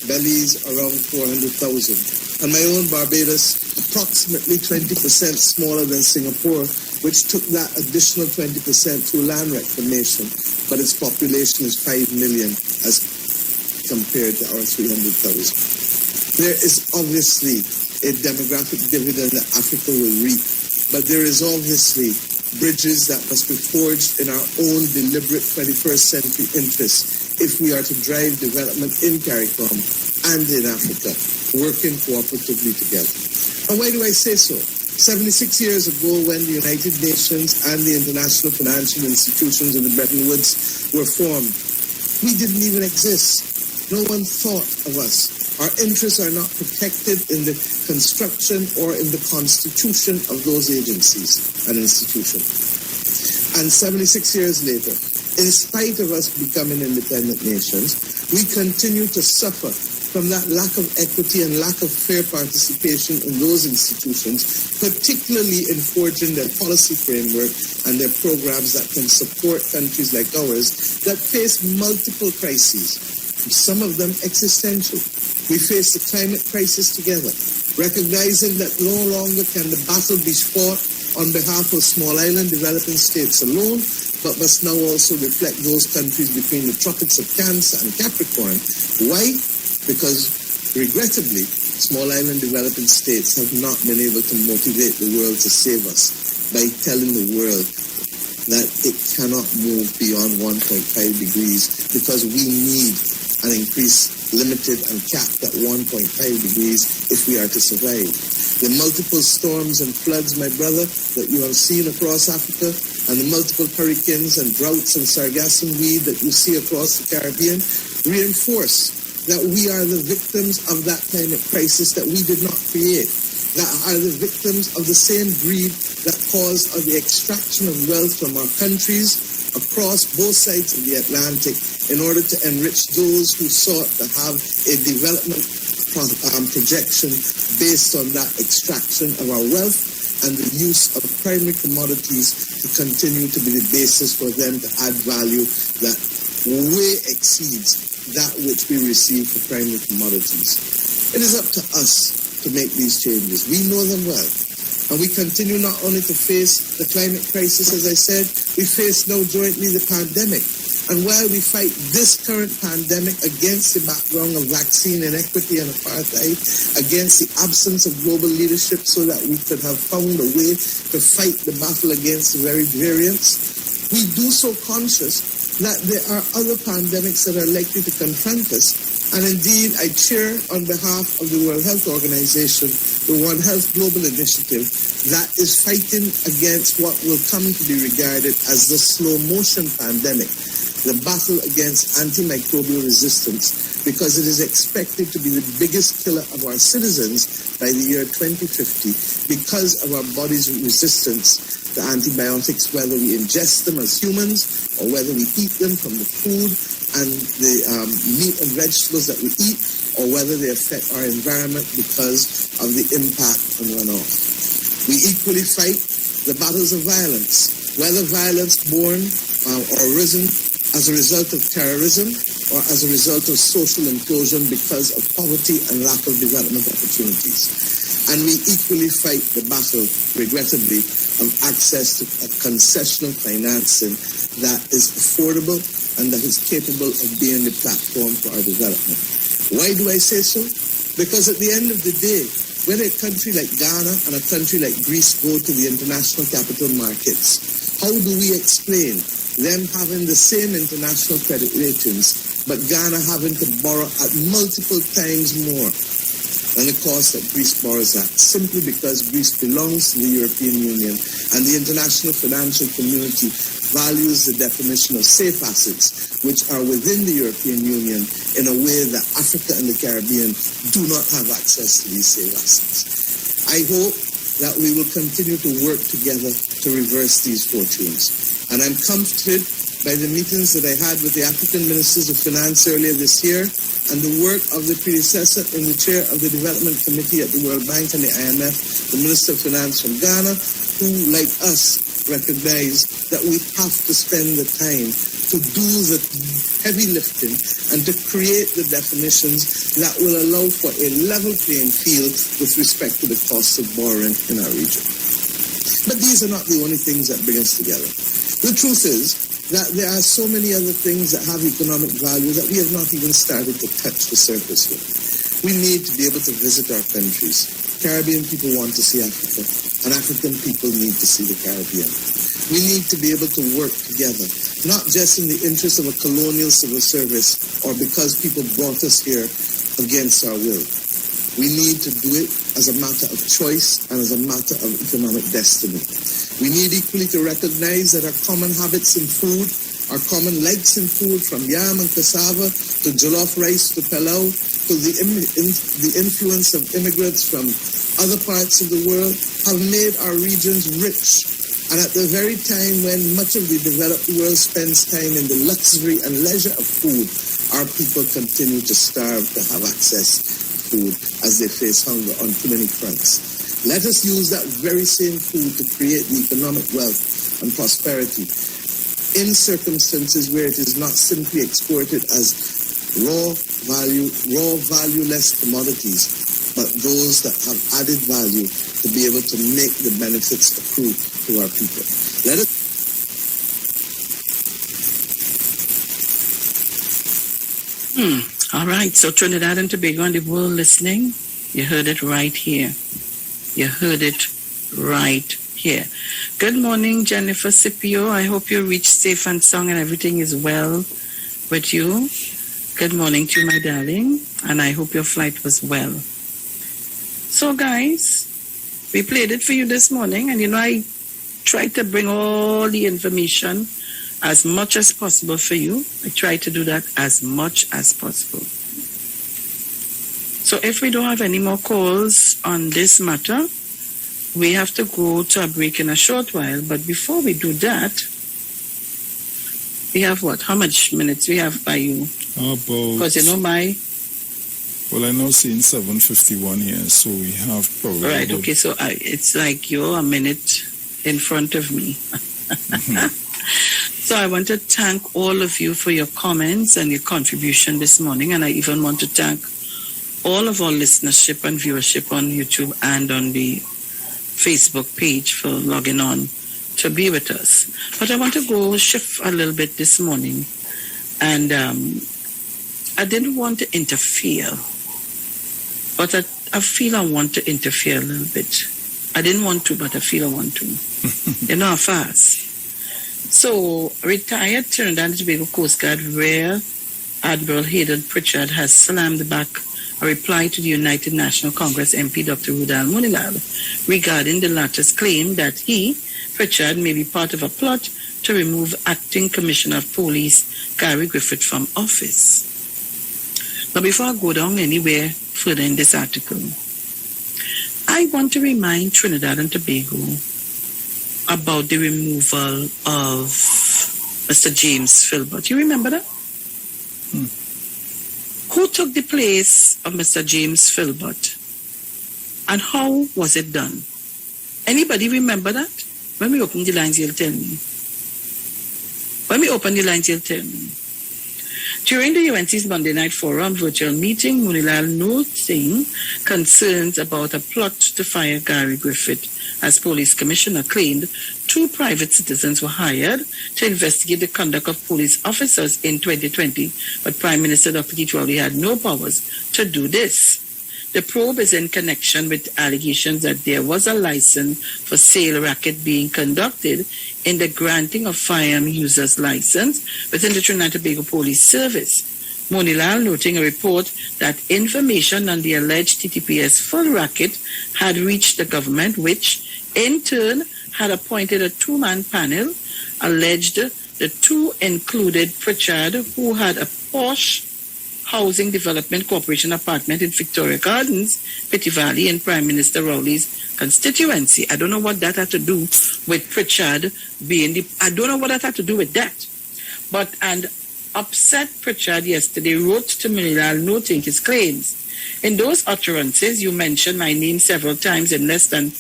Belize around 400,000. And my own Barbados, approximately 20% smaller than Singapore, which took that additional 20% through land reclamation, but its population is 5 million as compared to our 300,000. There is obviously a demographic dividend that Africa will reap, but there is obviously bridges that must be forged in our own deliberate 21st century interests if we are to drive development in CARICOM and in Africa, working cooperatively together. And why do I say so? 76 years ago, when the United Nations and the international financial institutions of the Bretton Woods were formed, we didn't even exist. No one thought of us. Our interests are not protected in the construction or in the constitution of those agencies and institutions. And 76 years later, in spite of us becoming independent nations, we continue to suffer from that lack of equity and lack of fair participation in those institutions, particularly in forging their policy framework and their programs that can support countries like ours that face multiple crises, some of them existential. We face the climate crisis together, recognizing that no longer can the battle be fought on behalf of small island developing states alone, but must now also reflect those countries between the tropics of Cancer and Capricorn. Why? Because, regrettably, small island developing states have not been able to motivate the world to save us by telling the world that it cannot move beyond 1.5 degrees because we need an increase limited and capped at 1.5 degrees if we are to survive. The multiple storms and floods, my brother, that you have seen across Africa, and the multiple hurricanes and droughts and sargassum weed that you see across the Caribbean reinforce that we are the victims of that climate crisis that we did not create, that are the victims of the same greed that caused the extraction of wealth from our countries across both sides of the Atlantic in order to enrich those who sought to have a development projection based on that extraction of our wealth and the use of primary commodities to continue to be the basis for them to add value that way exceeds that which we receive for primary commodities. It is up to us to make these changes. We know them well. And we continue not only to face the climate crisis, as I said, we face now jointly the pandemic. And while we fight this current pandemic against the background of vaccine inequity and apartheid, against the absence of global leadership so that we could have found a way to fight the battle against the very variants, we do so conscious that there are other pandemics that are likely to confront us. And indeed, I chair on behalf of the World Health Organization, the One Health Global Initiative, that is fighting against what will come to be regarded as the slow motion pandemic, the battle against antimicrobial resistance, because it is expected to be the biggest killer of our citizens by the year 2050 because of our body's resistance to antibiotics, whether we ingest them as humans or whether we eat them from the food and the meat and vegetables that we eat, or whether they affect our environment because of the impact on runoff. We equally fight the battles of violence, whether violence born or risen as a result of terrorism or as a result of social implosion because of poverty and lack of development opportunities. And we equally fight the battle, regrettably, of access to concessional financing that is affordable and that is capable of being the platform for our development. Why do I say so? Because at the end of the day, when a country like Ghana and a country like Greece go to the international capital markets, how do we explain them having the same international credit ratings, but Ghana having to borrow at multiple times more than the cost that Greece borrows at, simply because Greece belongs to the European Union and the international financial community values the definition of safe assets, which are within the European Union, in a way that Africa and the Caribbean do not have access to these safe assets. I hope that we will continue to work together to reverse these fortunes. And I'm comforted by the meetings that I had with the African Ministers of Finance earlier this year and the work of the predecessor in the chair of the Development Committee at the World Bank and the IMF, the Minister of Finance from Ghana, who, like us, recognize that we have to spend the time to do the heavy lifting and to create the definitions that will allow for a level playing field with respect to the cost of borrowing in our region. But these are not the only things that bring us together. The truth is that there are so many other things that have economic value that we have not even started to touch the surface with. We need to be able to visit our countries. Caribbean people want to see Africa, and African people need to see the Caribbean. We need to be able to work together, not just in the interest of a colonial civil service or because people brought us here against our will. We need to do it as a matter of choice and as a matter of economic destiny. We need equally to recognize that our common habits in food our common likes in food, from yam and cassava to jollof rice to pilau, to the influence of immigrants from other parts of the world, have made our regions rich. And at the very time when much of the developed world spends time in the luxury and leisure of food, our people continue to starve to have access to food as they face hunger on too many fronts. Let us use that very same food to create the economic wealth and prosperity in circumstances where it is not simply exported as raw valueless commodities, but those that have added value to be able to make the benefits accrue to our people. Let us All right, so Trinidad and Tobago and the world listening, you heard it right here. You heard it right here. Good morning, Jennifer Scipio. I hope you reached safe and sound and everything is well with you. Good morning to you, my darling, and I hope your flight was well. So, guys, we played it for you this morning, and I tried to bring all the information as much as possible for you. I try to do that as much as possible. So if we don't have any more calls on this matter, we have to go to a break in a short while. But before we do that, we have what? How much minutes we have by you? Because Well, I know seeing 7:51 here, so we have probably... Right, okay, so it's like you're a minute in front of me. So I want to thank all of you for your comments and your contribution this morning, and I even want to thank all of our listenership and viewership on YouTube and on the Facebook page for logging on to be with us. But I want to go shift a little bit this morning, and I didn't want to interfere, but I feel I want to interfere a little bit. I didn't want to, but I feel I want to. Fast. So, retired Trinidad and Tobago Coast Guard Rear Admiral Hayden Pritchard has slammed back a reply to the United National Congress MP Dr. Rudal Munilal regarding the latter's claim that he, Pritchard, may be part of a plot to remove Acting Commissioner of Police Gary Griffith from office. Now, before I go down anywhere further in this article, I want to remind Trinidad and Tobago about the removal of Mr. James Philbert. You remember that? Who took the place of Mr. James Philbert? And how was it done? Anybody remember that? When we open the lines, you'll tell me. When we open the lines, you'll tell me. During the UNC's Monday night forum virtual meeting, Munilal noting concerns about a plot to fire Gary Griffith as police commissioner, claimed 2 private citizens were hired to investigate the conduct of police officers in 2020, but Prime Minister Dr. Keith Rowley had no powers to do this. The probe is in connection with allegations that there was a license for sale racket being conducted in the granting of firearm users license within the Trinidad and Tobago Police Service. Munilal noting a report that information on the alleged TTPS full racket had reached the government, which in turn had appointed a 2-man panel. Alleged the 2 included Pritchard, who had a posh Housing Development Corporation apartment in Victoria Gardens, Petty Valley, in Prime Minister Rowley's constituency. I don't know what that had to do with Pritchard being I don't know what that had to do with that. But, and upset Pritchard yesterday wrote to Munilal noting his claims. In those utterances, you mentioned my name several times in less than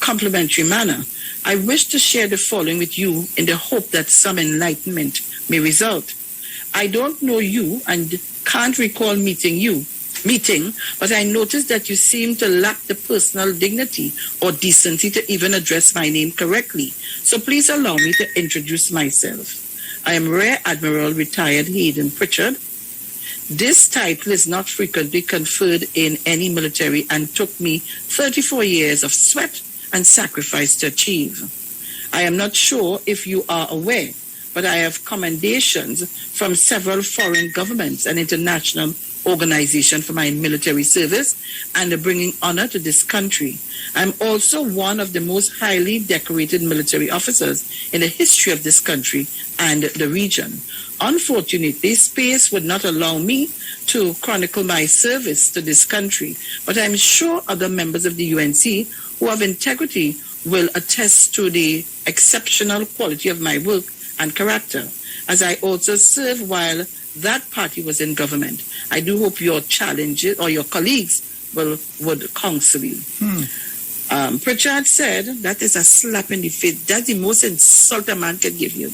complimentary manner. I wish to share the following with you in the hope that some enlightenment may result. I don't know you and can't recall meeting, but I noticed that you seem to lack the personal dignity or decency to even address my name correctly. So please allow me to introduce myself. I am Rear Admiral Retired Hayden Pritchard. This title is not frequently conferred in any military and took me 34 years of sweat and sacrifice to achieve. I am not sure if you are aware, but I have commendations from several foreign governments and international organization for my military service and bringing honor to this country. I'm also one of the most highly decorated military officers in the history of this country and the region. Unfortunately, space would not allow me to chronicle my service to this country, but I'm sure other members of the UNC who have integrity will attest to the exceptional quality of my work and character, as I also served while that party was in government. I do hope your challenges or your colleagues would counsel you. Pritchard said, that is a slap in the face. That's the most insult a man can give you.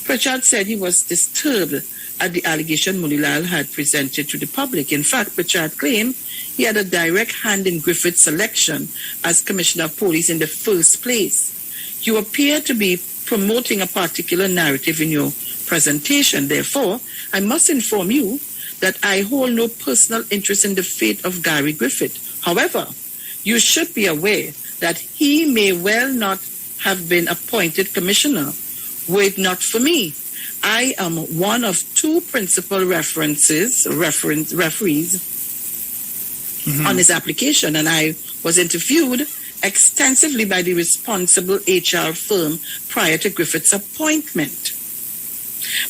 Pritchard said he was disturbed at the allegation Munilal had presented to the public. In fact, Pritchard claimed he had a direct hand in Griffith's selection as Commissioner of Police in the first place. You appear to be promoting a particular narrative in your presentation. Therefore, I must inform you that I hold no personal interest in the fate of Gary Griffith. However, you should be aware that he may well not have been appointed commissioner were it not for me. I am one of two principal referees on his application, and I was interviewed extensively by the responsible HR firm prior to Griffith's appointment.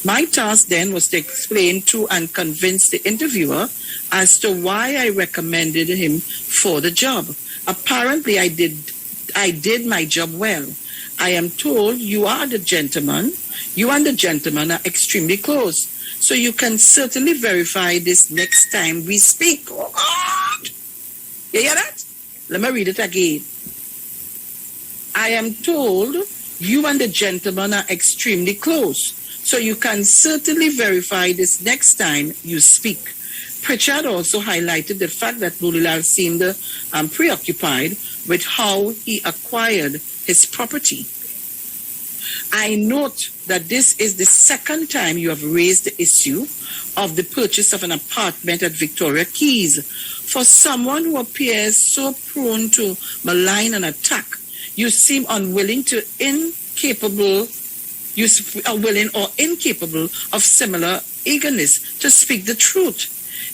My task then was to explain to and convince the interviewer as to why I recommended him for the job. Apparently, I did my job well. I am told you and the gentleman are extremely close. So you can certainly verify this next time we speak. Oh God! You hear that? Let me read it again. I am told you and the gentleman are extremely close. So you can certainly verify this next time you speak. Pritchard also highlighted the fact that Munilal seemed preoccupied with how he acquired his property. I note that this is the second time you have raised the issue of the purchase of an apartment at Victoria Keys. For someone who appears so prone to malign and attack, you seem unwilling or incapable of similar eagerness to speak the truth.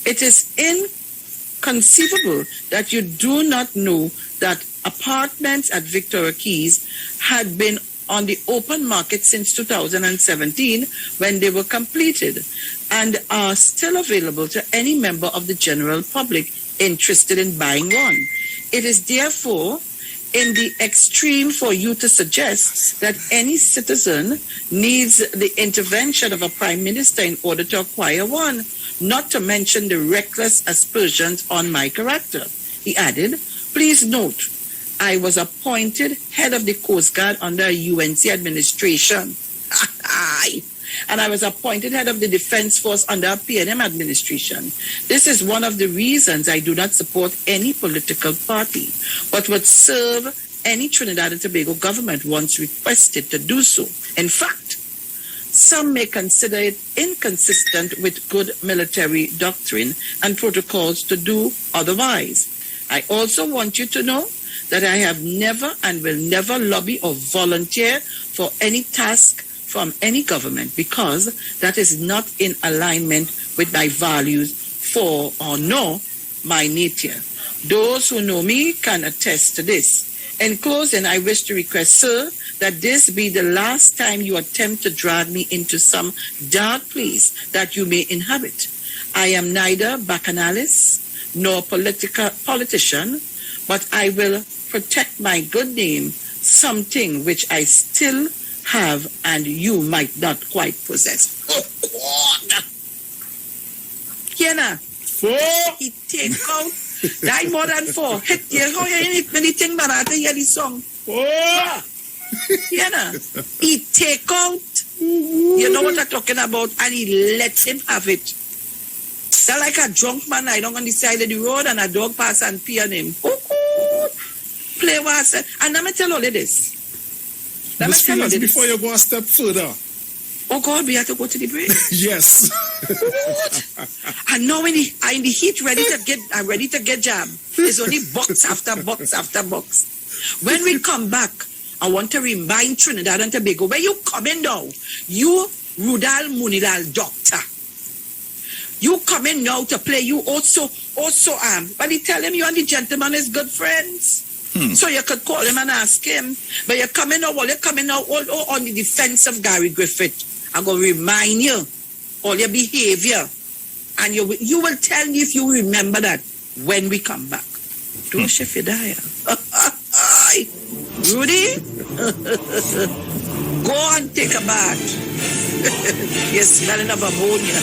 It is inconceivable that you do not know that apartments at Victoria Keys had been on the open market since 2017 when they were completed and are still available to any member of the general public interested in buying one. It is therefore in the extreme for you to suggest that any citizen needs the intervention of a prime minister in order to acquire one, not to mention the reckless aspersions on my character. He added, please note, I was appointed head of the Coast Guard under UNC administration. And I was appointed head of the Defense Force under a PNM administration. This is one of the reasons I do not support any political party, but would serve any Trinidad and Tobago government once requested to do so. In fact, some may consider it inconsistent with good military doctrine and protocols to do otherwise. I also want you to know that I have never and will never lobby or volunteer for any task from any government because that is not in alignment with my values nor my nature. Those who know me can attest to this. In closing, I wish to request, sir, that this be the last time you attempt to drag me into some dark place that you may inhabit. I am neither bacchanalis nor politician, but I will protect my good name, something which I still have and you might not quite possess. Oh, God! Kiana, 4. He take out, die more than 4. Hit, you go anything but I hear the song. 4! Kiana, he take out, you know what I'm talking about, and he let him have it. They're like a drunk man lying on the side of the road and a dog pass and pee on him. Play what I said. And let me tell all of this. Before you go a step further. Oh God, we have to go to the break. Yes. And now in the heat, ready to get jam. It's only box after box after box. When we come back, I want to remind Trinidad and Tobago, where you coming now? You, Rudal Munilal doctor. You coming now to play. You also but he tell him you and the gentleman is good friends. So you could call him and ask him. But you're coming out all on the defense of Gary Griffith. I'm going to remind you all your behavior. And you will tell me if you remember that when we come back. Don't shift your dial. Rudy? Go and take a bath. You're smelling of ammonia.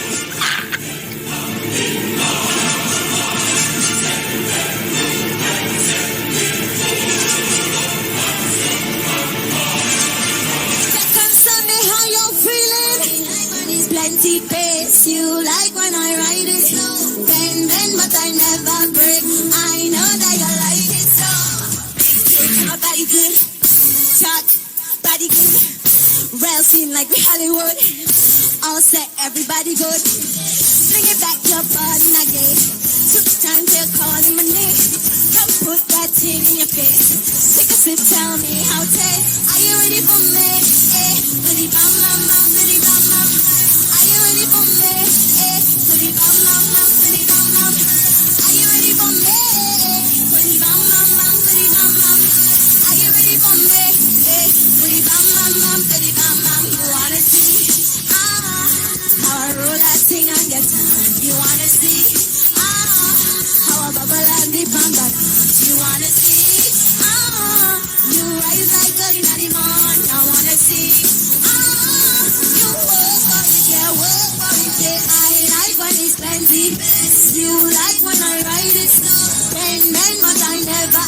Plenty pace, you like when I ride it slow. Bend, but I never break. I know that you like it so. My body good, shot, body good. Rail scene like we Hollywood. All set, everybody good. Sling it back, your body not gay. Took time to call my name. Come put that thing in your face. Take a sip, tell me how to. Are you ready for me? Eh, goody bam bam bam, goody bam bam. Are you ready for me? Eh, goody bam bam bam, goody bam bam. Are you ready for me? Goody bam bam bam, goody bam bam. Are you ready for me? Eh, goody bam bam bam, goody bam bam. You wanna see how I roll that thing and get on? You wanna see how I bubble and dip and back? You wanna see you rise like early in the morning. I wanna see you work for it, yeah, work for it, yeah. I like when it's plenty. You like when I ride it slow. Bend, but I never.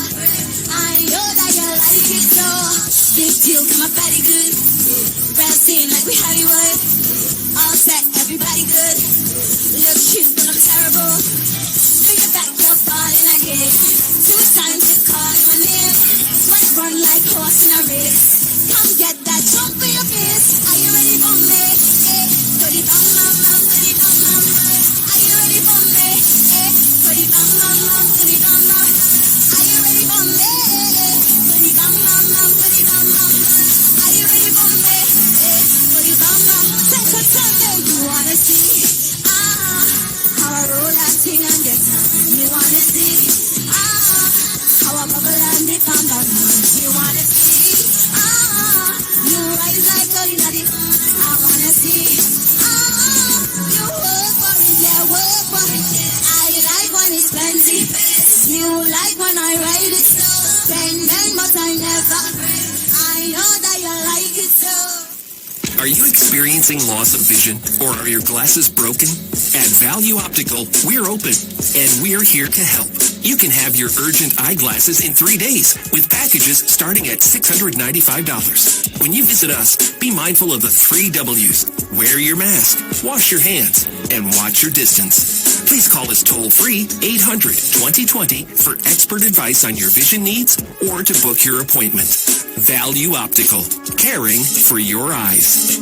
I know that you like it so. Big deal, come my body good. Rap scene like we Hollywood. All set, everybody good. Look cute, but I'm terrible. Bring it back, your body like it. Two times to call my name. Run like horse in a race. Come get that jump in your face. Are you ready for me? Eh, goody bam bam bam, goody bam bam. Are you ready for me? Eh, goody bam bam bam, goody bam bam. Are you ready for me? Goody bam bam bam, goody bam bam. Are you ready for me? Eh, goody bam bam. Take a time, you wanna see how I roll that thing and get on. You wanna see how I bubble and dip and back. You wanna see you rise like a nutty. I wanna see you work for it, yeah, work for it. I like when it's plenty. You like when I ride it slow. Bend, but I never. I know that you like it so. Are you experiencing loss of vision, or are your glasses broken? At Value Optical, we're open, and we're here to help. You can have your urgent eyeglasses in 3 days with packages starting at $695. When you visit us, be mindful of the 3 W's. Wear your mask, wash your hands, and watch your distance. Please call us toll-free 800-2020 for expert advice on your vision needs or to book your appointment. Value Optical, caring for your eyes.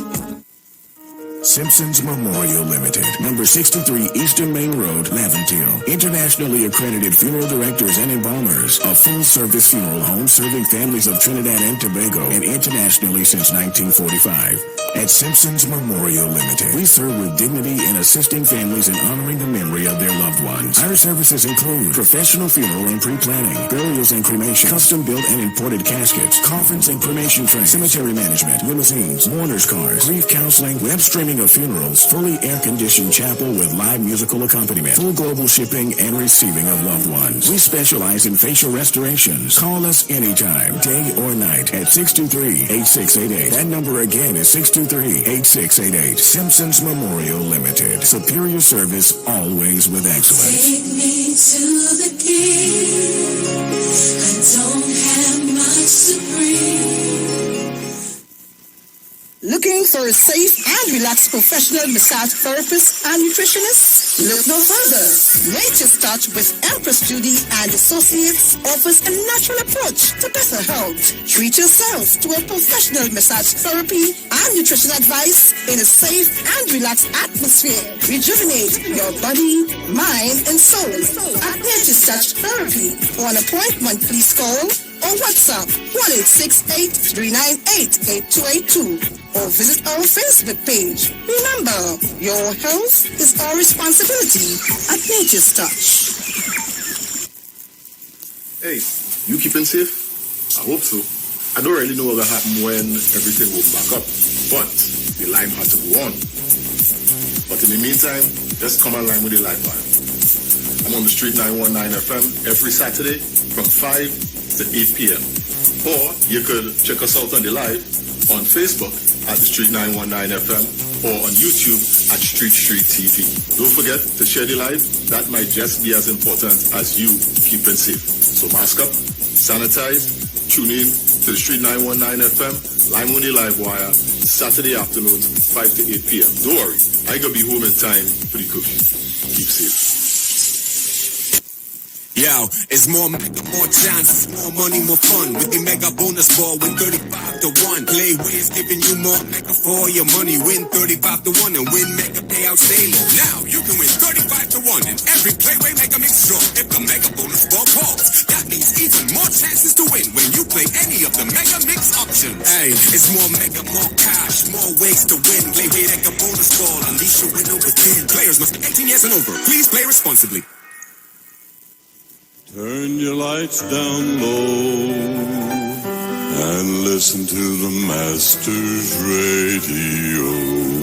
Simpsons Memorial Limited, number 63 Eastern Main Road, Laventille. Internationally accredited funeral directors and embalmers. A full-service funeral home serving families of Trinidad and Tobago and internationally since 1945. At Simpsons Memorial Limited, we serve with dignity in assisting families and honoring the memory of their loved ones. Our services include professional funeral and pre-planning, burials and cremation, custom-built and imported caskets, coffins and cremation trays, cemetery management, limousines, mourners cars, grief counseling, web streaming of funerals, fully air-conditioned chapel with live musical accompaniment, full global shipping and receiving of loved ones. We specialize in facial restorations. Call us anytime, day or night, at 623-8688. That number again is 623-8688. Simpsons Memorial Limited. Superior service, always with excellence. Take me to the king. I don't have much to bring. Looking for a safe and relaxed professional massage therapist and nutritionist? Look no further. Nature's Touch with Empress Judy and Associates offers a natural approach to better health. Treat yourself to a professional massage therapy and nutrition advice in a safe and relaxed atmosphere. Rejuvenate your body, mind, and soul at Nature's Touch Therapy. For an appointment, please call or WhatsApp 1-868-398-8282. or visit our Facebook page. Remember, your health is our responsibility at Nature's Touch. Hey, you keeping safe? I hope so. I don't really know what will happen when everything will back up, but the line has to go on. But in the meantime, just come online with the live wire. I'm on the Street 919 FM every Saturday from 5 to 8 p.m. Or you could check us out on the live on Facebook at the Street 919 FM or on YouTube at Street TV. Don't forget to share the live. That might just be as important as you keeping safe. So mask up, sanitize, tune in to the Street 919 FM, live on the live wire, Saturday afternoons, 5 to 8 p.m. Don't worry, I gonna be home in time for the cookie. Keep safe. Yo, it's more mega, more chances, more money, more fun. With the mega bonus ball, win 35 to 1. Play ways giving you more mega for all your money. Win 35 to 1 and win mega payouts daily. Now you can win 35 to 1 in every playway mega mix draw. If the mega bonus ball falls, that means even more chances to win when you play any of the mega mix options. Hey, it's more mega, more cash, more ways to win. Play mega bonus ball, unleash your winner within. Players must be 18 years and over. Please play responsibly. Turn your lights down low and listen to the Master's Radio.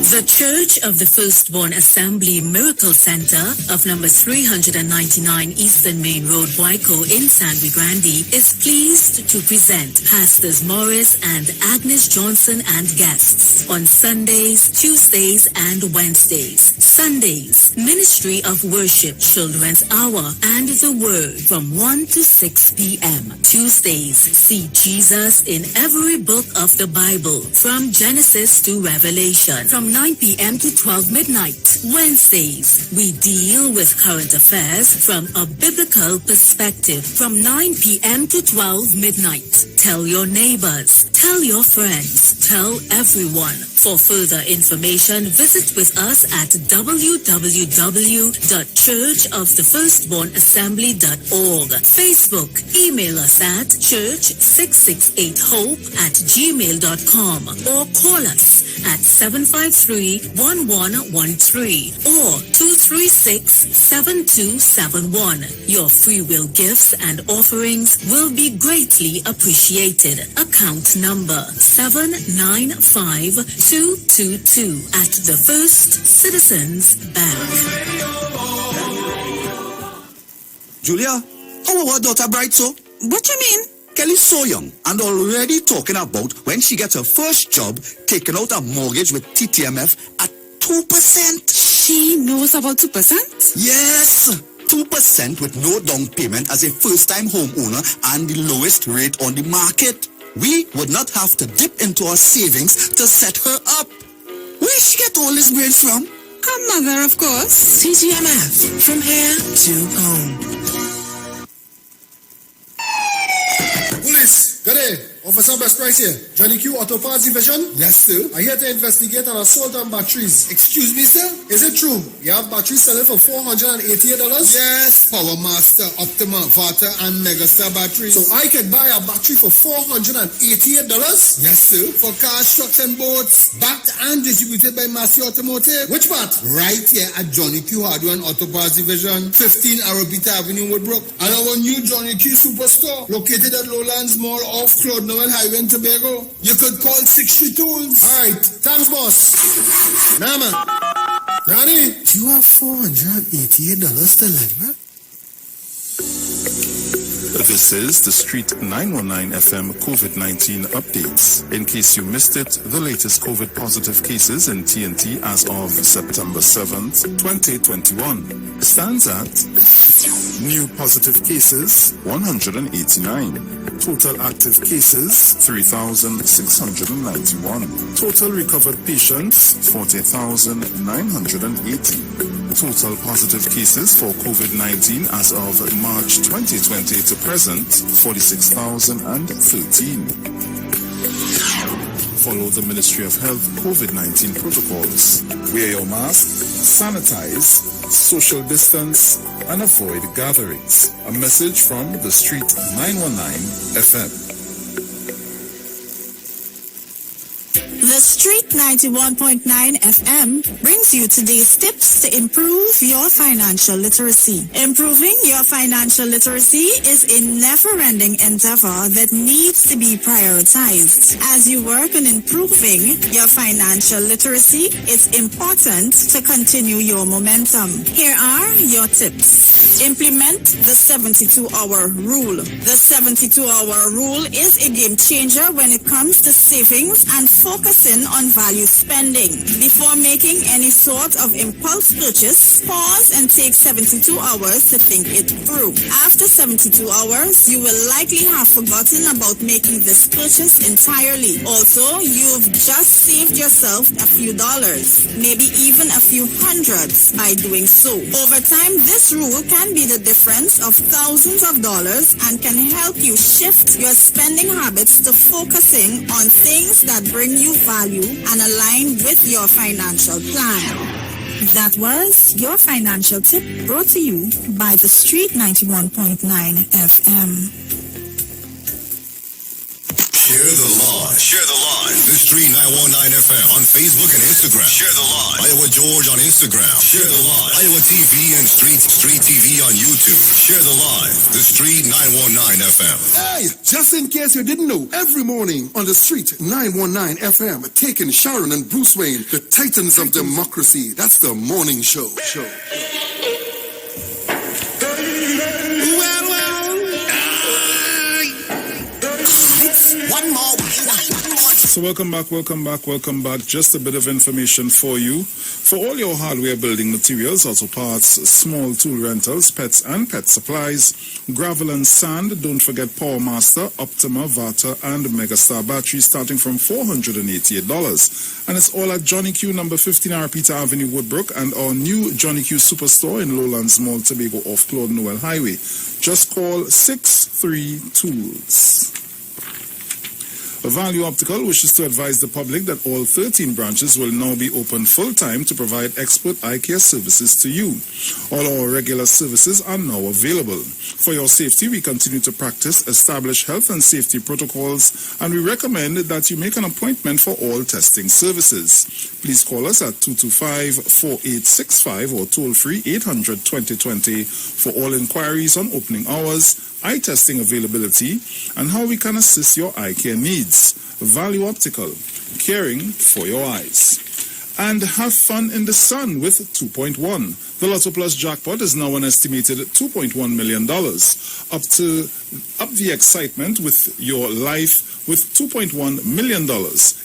The Church of the Firstborn Assembly Miracle Center of number 399 Eastern Main Road, Waiko in San Luis Grande is pleased to present Pastors Morris and Agnes Johnson and guests on Sundays, Tuesdays, and Wednesdays. Sundays, Ministry of Worship, Children's Hour, and the Word from 1 to 6 p.m. Tuesdays, see Jesus in every book of the Bible from Genesis to Revelation from 9 p.m. to 12 midnight. Wednesdays, we deal with current affairs from a biblical perspective from 9 p.m. to 12 midnight. Tell your neighbors, tell your friends, tell everyone. For further information, visit with us at www.churchofthefirstbornassembly.org. Facebook, email us at church668hope@gmail.com or call us at 753-1113 or 236-7271. Your free will gifts and offerings will be greatly appreciated. Account number 795222 at the First Citizens Bank. Julia, how our daughter bright so? What you mean? Kelly's so young and already talking about when she gets her first job, taking out a mortgage with TTMF at 2%. She knows about 2%? Yes, 2% with no down payment as a first-time homeowner and the lowest rate on the market. We would not have to dip into our savings to set her up. Where she get all this brains from? Her mother, of course. TTMF, from here to home. Police, good day. Officer Best Price here. Johnny Q Auto Parts Division? Yes, sir. I'm here to investigate an assault on batteries. Excuse me, sir? Is it true? You have batteries selling for $488? Yes. Power Master, Optima, Vata, and Megastar batteries. So I can buy a battery for $488? Yes, sir. For cars, trucks, and boats. Backed and distributed by Massey Automotive. Which part? Right here at Johnny Q Hardware and Auto Parts Division, 15 Arabita Avenue, Woodbrook. And our new Johnny Q Superstore, located at Lowlands Mall off Claude Noel Highway in Tobago. You could call 60 Tools. Alright, thanks boss. Nah man. Ronnie, you have $488 to lend, man? This is the Street 919 FM COVID-19 updates. In case you missed it, the latest COVID positive cases in TNT as of September 7th, 2021 stands at new positive cases 189, total active cases 3,691, total recovered patients 40,980. Total positive cases for COVID-19 as of March 2020 to present, 46,013. Follow the Ministry of Health COVID-19 protocols. Wear your mask, sanitize, social distance, and avoid gatherings. A message from the Street 919 FM. The Street 91.9 FM brings you today's tips to improve your financial literacy. Improving your financial literacy is a never-ending endeavor that needs to be prioritized. As you work on improving your financial literacy, it's important to continue your momentum. Here are your tips. Implement the 72-hour rule. The 72-hour rule is a game changer when it comes to savings and focusing on value spending. Before making any sort of impulse purchase, pause and take 72 hours to think it through. After 72 hours, you will likely have forgotten about making this purchase entirely. Also, you've just saved yourself a few dollars, maybe even a few hundreds by doing so. Over time, this rule can be the difference of thousands of dollars and can help you shift your spending habits to focusing on things that bring you value and align with your financial plan. That was your financial tip brought to you by the Street 91.9 FM. Share the live. Share the live. The Street 919 FM on Facebook and Instagram. Share the live. Iowa George on Instagram. Share the live. Iowa TV and Street TV on YouTube. Share the live. The Street 919 FM. Hey, just in case you didn't know, every morning on the Street 919 FM, taking Sharon and Bruce Wayne, the titans of democracy. That's the morning show. One more. So welcome back. Just a bit of information for you. For all your hardware building materials, auto parts, small tool rentals, pets and pet supplies, gravel and sand, don't forget Power Master, Optima, Vata and Megastar batteries starting from $488. And it's all at Johnny Q, number 15 Arpita Avenue, Woodbrook, and our new Johnny Q Superstore in Lowlands Mall, Tobago, off Claude Noel Highway. Just call 63 Tools. Value Optical wishes to advise the public that all 13 branches will now be open full-time to provide expert eye care services to you. All our regular services are now available. For your safety, we continue to practice established health and safety protocols, and we recommend that you make an appointment for all testing services. Please call us at 225-4865 or toll-free 800-2020 for all inquiries on opening hours, eye testing availability, and how we can assist your eye care needs. Value Optical, caring for your eyes. And have fun in the sun with 2.1. The Lotto Plus jackpot is now an estimated $2.1 million. Up the excitement with your life with $2.1 million.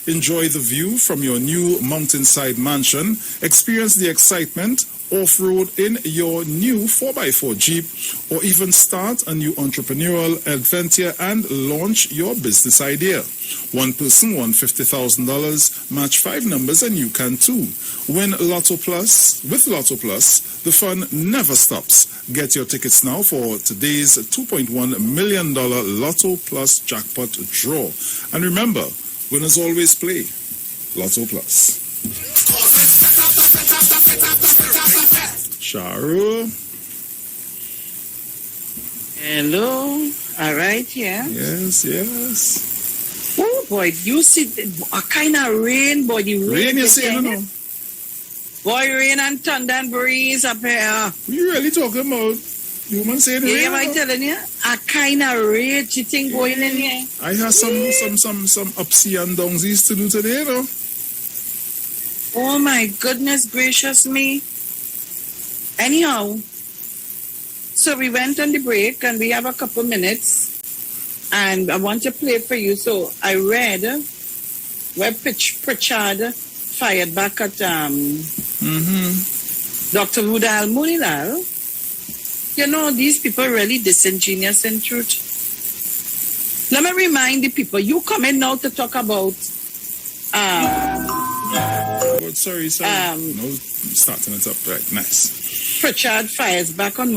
Enjoy the view from your new mountainside mansion. Experience the excitement off-road in your new 4x4 Jeep, or even start a new entrepreneurial adventure and launch your business idea. One person won $50,000, match 5 numbers and you can too. Win Lotto Plus. With Lotto Plus, the fun never stops. Get your tickets now for today's $2.1 million Lotto Plus jackpot draw. And remember, winners always play Lotto Plus. Sharon. Hello. All right, yeah. Yes. Oh boy, you see a kind of rain, boy. The rain you see, no? Boy, rain and thunder and breeze up here. What you really talking about? You man saying rain? Yeah, I'm telling you, a kind of rain thing going in here. I have some upsy and downsies to do today, though. Oh my goodness gracious me. Anyhow, so we went on the break and we have a couple minutes and I want to play for you. So I read where Pritchard fired back at Dr. Rudal Munilal. You know, these people are really disingenuous in truth. Let me remind the people, you come in now to talk about sorry. No, starting it up right. Nice. Pritchard fires back on.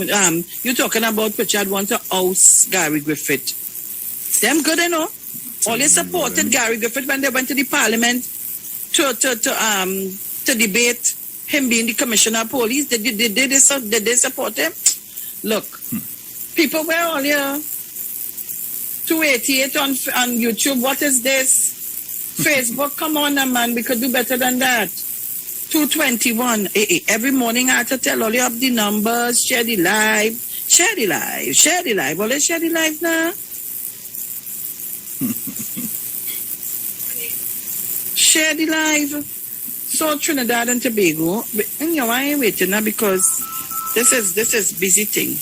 You're talking about Pritchard want to oust Gary Griffith. Them good, you know. All they supported Gary Griffith when they went to the parliament to debate him being the commissioner of police. Did they support him? Look, people were all here. 288 on YouTube. What is this? Facebook, come on, man. We could do better than that. 221. Every morning I have to tell all you of the numbers. Share the live. Share the live. Share the live. Let's share the live now. Share the live. So Trinidad and Tobago. And I ain't waiting now because this is busy thing.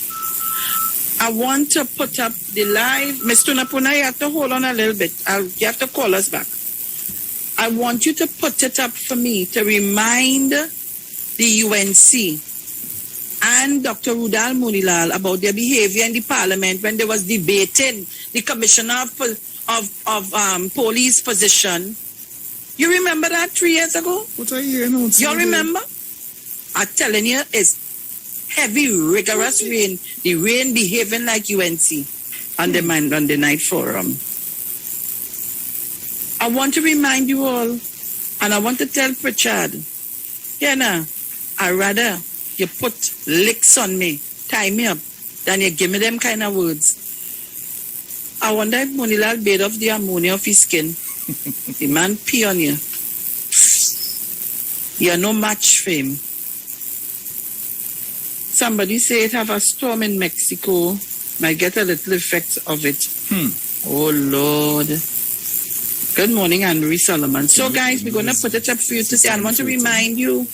I want to put up the live. Ms. Tunapuna, you have to hold on a little bit. You have to call us back. I want you to put it up for me to remind the UNC and Dr. Rudal Munilal about their behavior in the parliament when they was debating the commissioner of police position. You remember that 3 years ago? What are you know? You remember? I'm telling you, it's heavy, rigorous rain. The rain behaving like UNC on the night forum. I want to remind you all, and I want to tell Pritchard, I'd rather you put licks on me, tie me up, than you give me them kind of words. I wonder if Munilal bathed off the ammonia of his skin. The man pee on you. You're no match for him. Somebody say it have a storm in Mexico. Might get a little effect of it. Oh, Lord. Good morning, Anne-Marie Solomon. So, guys, we're going to put it up for you to see. I want to remind you,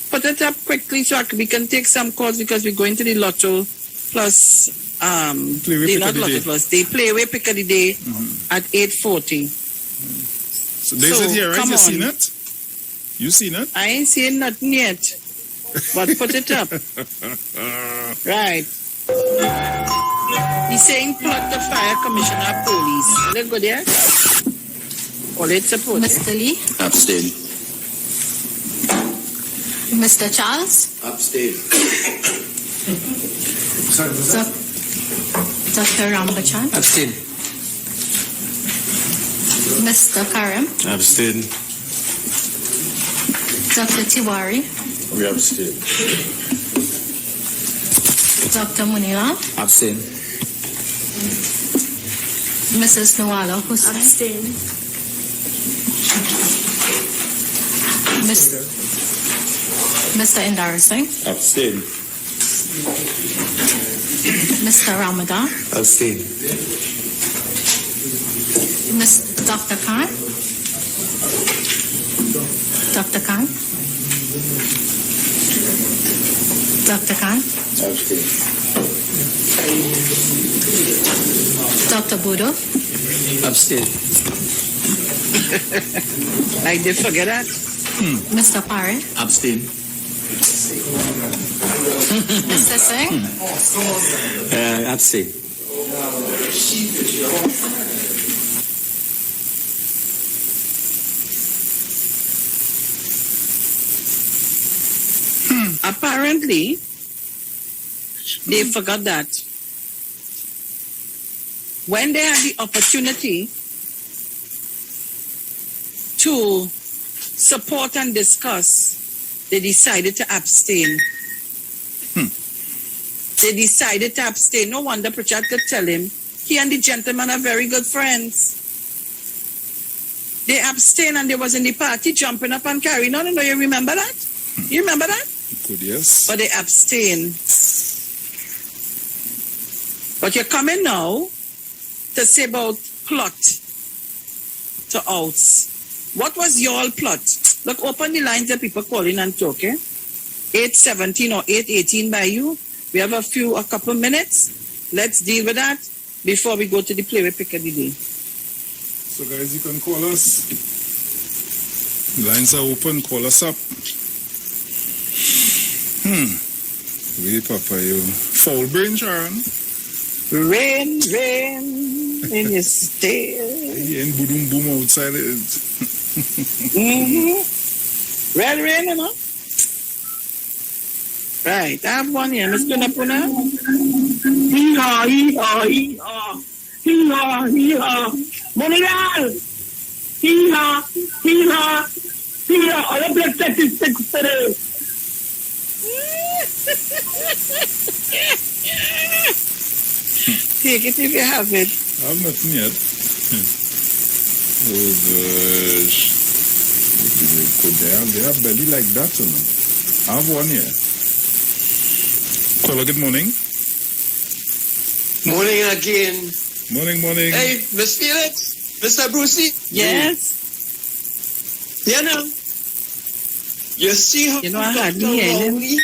put it up quickly so we can take some calls because we're going to the Lotto Plus, the Playway Pick of the Day at 8:40. So they said here, right? Come You on. seen it? You seen it? I ain't seen nothing yet, but put it up. Right. He's saying plot to fire Commissioner of Police. Let's go there. All it support. Mr. Lee, Abstain. Mr. Charles, Abstain. Dr. Rambachan, Abstain. Mr. Karam, Abstain. Dr. Tiwari, We abstain. Dr. Munila, Abstain. Mrs. Nawala Hussain. Abstain. Mr. Indara Singh, Abstain. Mr. Ramadan, Abstain. Dr. Khan, Dr. Khan, Dr. Khan, Abstain. Dr. Budo, Abstain. I did forget that. Mr. Parry, Abstain. Mr. Singh, Abstain. Apparently, they forgot that. When they had the opportunity to support and discuss, they decided to abstain. They decided to abstain. No wonder Pritchard could tell him. He and the gentleman are very good friends. They abstained and they was in the party jumping up and carrying on. You remember that? You remember that? Good, yes. But they abstain. But you're coming now to say about plot to outs. What was your plot? Look, open the lines that people calling and talking. 8:17 or 8:18 by you. We have a couple minutes. Let's deal with that before we go to the Playway Pick of the Day. So, guys, you can call us. Lines are open. Call us up. Wait, Papa, you foul brain, Sharon. Rain, rain in your stare. And boom, boom outside it. Red rain, you know? Right, I have one here. Mr. Napuna? Hee-haw, hee-haw, hee-haw. Hee-haw, hee-haw. Munilal! Hee-haw, hee-haw, hee-haw. All of your statistics today. Take it if you have it. I have nothing yet. Oh gosh. They have belly like that, you know. I have one here. Caller, good morning. Morning again. Morning. Hey, Miss Felix, Mr. Brucey. Yes. You know, you see how I had me Rowley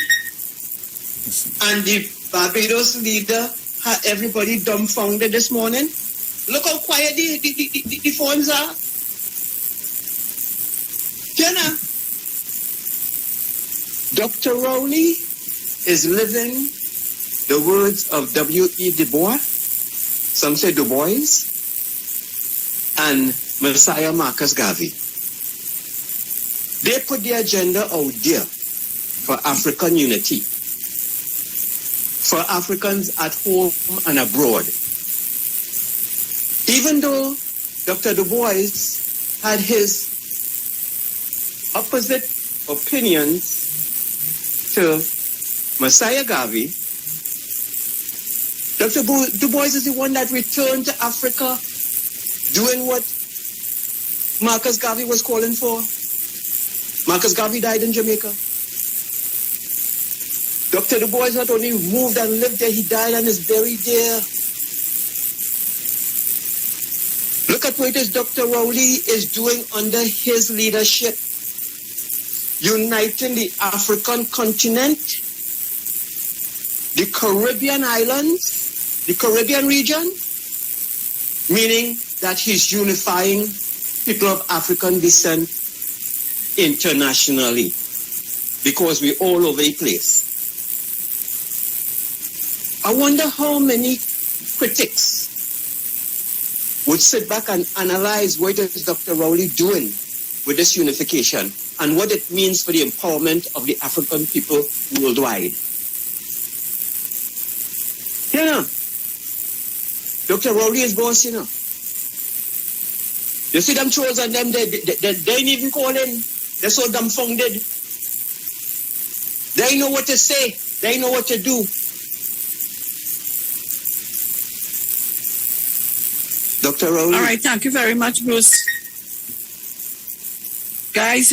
and the Barbados leader had everybody dumbfounded this morning. Look how quiet the phones are. You know, Dr. Rowley is living the words of W.E. Du Bois, some say Du Bois, and Messiah Marcus Garvey. They put the agenda out there for African unity, for Africans at home and abroad. Even though Dr. Du Bois had his opposite opinions to Messiah Garvey, Dr. Du Bois is the one that returned to Africa doing what Marcus Garvey was calling for. Marcus Garvey died in Jamaica. Dr. Du Bois not only moved and lived there, he died and is buried there. Look at what it is Dr. Rowley is doing under his leadership. Uniting the African continent, the Caribbean islands, the Caribbean region, meaning that he's unifying people of African descent internationally, because we're all over the place. I wonder how many critics would sit back and analyze what is Dr. Rowley doing with this unification and what it means for the empowerment of the African people worldwide. You know, Dr. Rowley is boss, you know. You see them trolls and them, they ain't even calling. They're so dumbfounded. They know what to say. They know what to do. Dr. Rowley. All right, thank you very much, Bruce. Guys,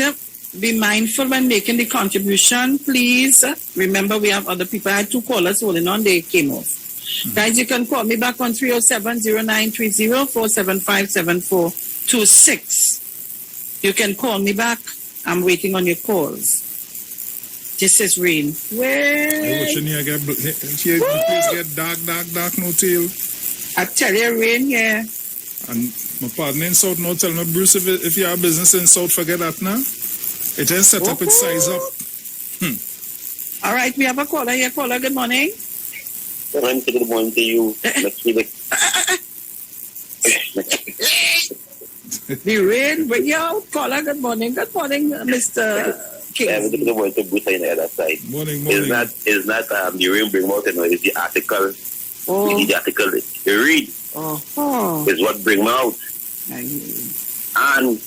be mindful when making the contribution, please. Remember, we have other people. I had two callers holding on. They came off. Guys, you can call me back on 307-0930-475-7426. You can call me back. I'm waiting on your calls. This is Rain. Where? The place get dark, no tail. I tell you, Rain here. And my partner in South now tell me, Bruce, if you have business in South, forget that now. It is set up, its size up. All right, we have a caller here. Caller, good morning. Good morning to you. The rain, bring you out. Caller, good morning. Good morning, Mr. King. Good morning to Bruce on the other side. Morning. It's not the rain bring out, it's the article. Oh. You read the article, you read. Oh. Is what bring them out. And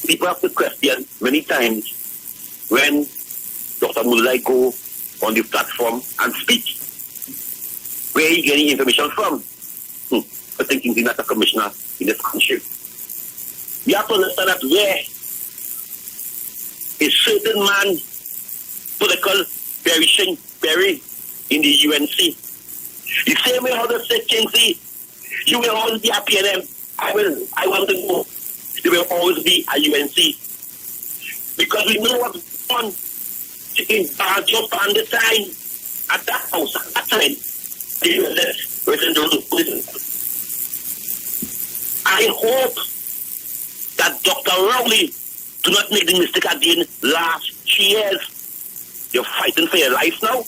people have to question many times when Dr. Mulai go on the platform and speak. Where he getting information from? I think he's not a commissioner in this country. You have to understand that where a certain man, political buried in the UNC. The same way how the Kingsley, you will always be a PNM. I want to know. There will always be a UNC. Because we know what's going on in Barjop and the time. At that house, at that time, I hope that Dr. Rowley do not make the mistake again last 3 years. You're fighting for your life now.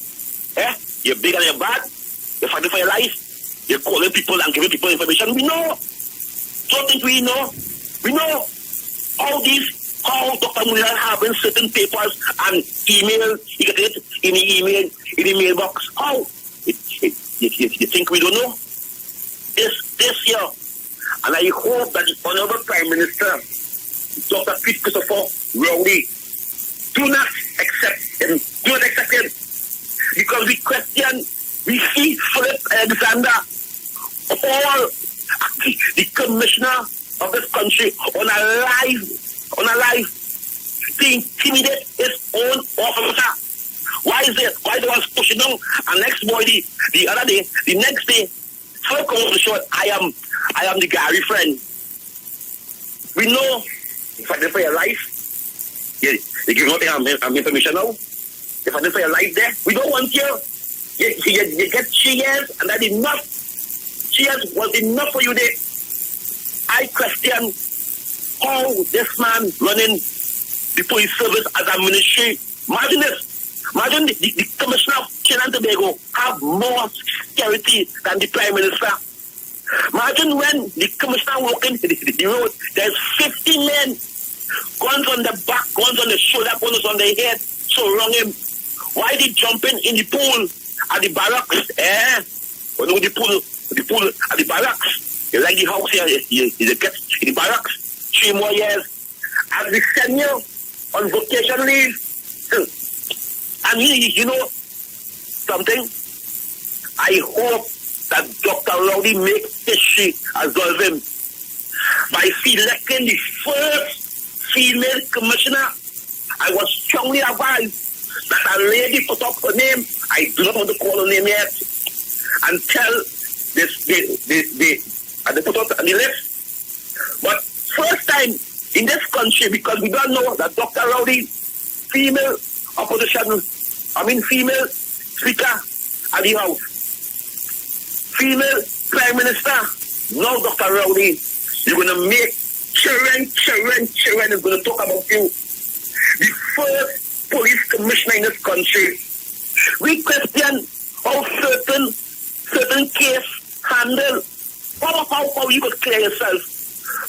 You're big and you're bad. You're fighting for your life. You're calling people and giving people information. We know. Don't think we know. We know all these, how Dr. Mulan having certain papers and email. You get it in the mailbox. How? You think we don't know? This year. And I hope that the Honorable Prime Minister, Dr. Christopher Rowley, do not accept him. Do not accept him. Because we question, we see Philip Alexander, all the commissioner of this country country on a live, to intimidate his own officer. Why is it? Why they was pushing down? And next morning, the next day, so come to short, I am the Gary friend. We know if I did for your life, you give out information now. If I did for your life there, we don't want you. You get 3 years and that's enough. 3 years was enough for you there. I question how this man running the police service as a ministry. Imagine this. Imagine the commissioner of Trinidad and Tobago have more security than the prime minister. Imagine when the commissioner walking the road, there's 50 men, guns on the back, guns on the shoulder, guns on the head, surround him. Why they jumping in the pool at the barracks? The pool at the barracks. You like the house here, you get in the barracks. 3 more years. As we send you on vacation leave. And you know something? I hope that Dr. Rowley makes history as well him by selecting the first female commissioner. I was strongly advised that a lady put up her name. I do not want to call her name yet. Until they put up on the list. But first time in this country, because we don't know that Dr. Rowley, female female speaker at the house, female prime minister. Now, Dr. Rowley, you're going to make children is going to talk about you. The first police commissioner in this country. We question how certain case handle. How you could clear yourself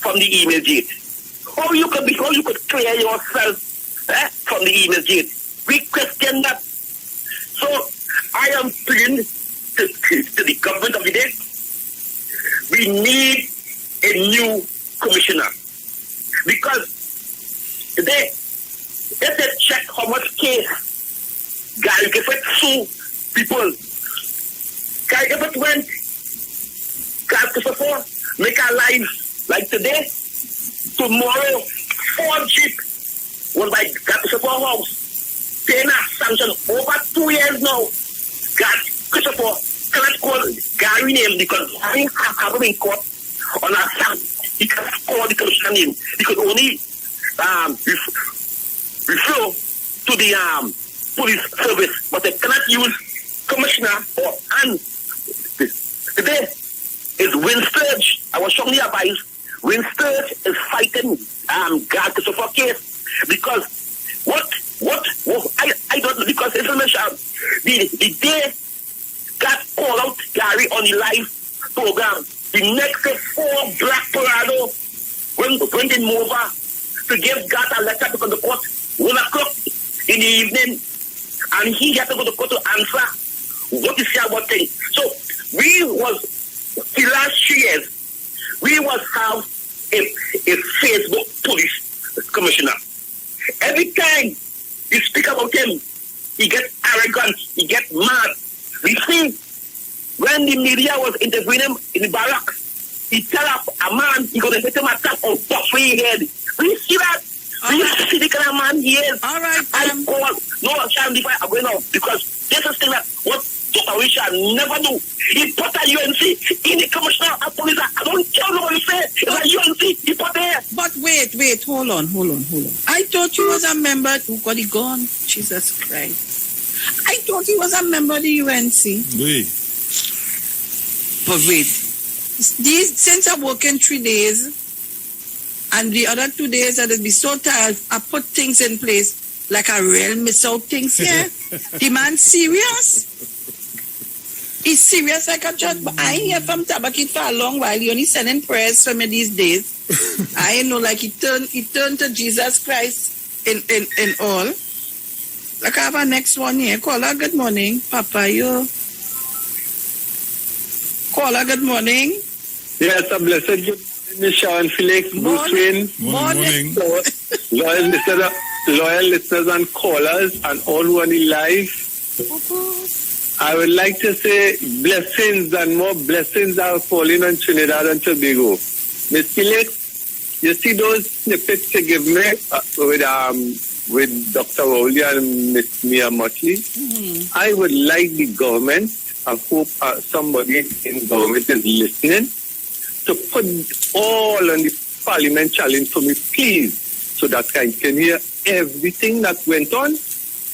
from the email gate. How you could clear yourself from the email gate. We question that. So I am pleading to the government of the day. We need a new commissioner. Because today, if they check how much case Gary Gifford sue people. Gary Gifford went, Christopher, make our lives like today. Tomorrow, 4 Jeep was by Christopher house. Paying a sanction over 2 years now. Christopher cannot call Gary name because Gary have him in court on a sanction. He cannot call the commissioner name. He could only refer to the police service, but they cannot use commissioner or and today is Win Sturge. I was strongly advised Win Sturge is fighting Christopher case because I don't know because information the day got called out Gary on the live program. The next day 4 Black Parado went in over to give God a letter to go to court 1 o'clock in the evening, and he had to go to court to answer what is about thing. So we was the last 3 years we was have a Facebook police commissioner. Every time you speak about him, he get arrogant, he get mad. We see when the media was interviewing him in the barracks, he tell a man he gonna hit him a tap or buff for his head. We see that. We see the kind of man he is. All right. I call no Sharon before I'm going on because this is thing that what Dr. Richard never do. He put a UNC in the commissioner of police. I don't care what you say. It's a UNC. He put there. But wait. Hold on. I thought you was a member who got it gone. Jesus Christ. I thought he was a member of the UNC. Wait. But wait. Since I'm working 3 days, and the other 2 days I will be so tired, I put things in place like a real miss out things here. The man serious. He's serious like a judge, but I ain't hear from Tabakit for a long while. He only sending prayers for me these days. I ain't know like he turned to Jesus Christ in all. Like I have a next one here. Caller, good morning. Papa, you. Caller, good morning. Yes, a blessed good morning, Sharon, Felix, Bruce Wayne. Morning. Loyal listeners and callers and all who are in live. I would like to say blessings and more blessings are falling on Trinidad and Tobago. Miss Felix, You see those snippets you give me with Dr. Rowley and Miss Mia Motley? I would like the government, I hope somebody in government is listening, to put all on the Parliament challenge for me, please, so that I can hear everything that went on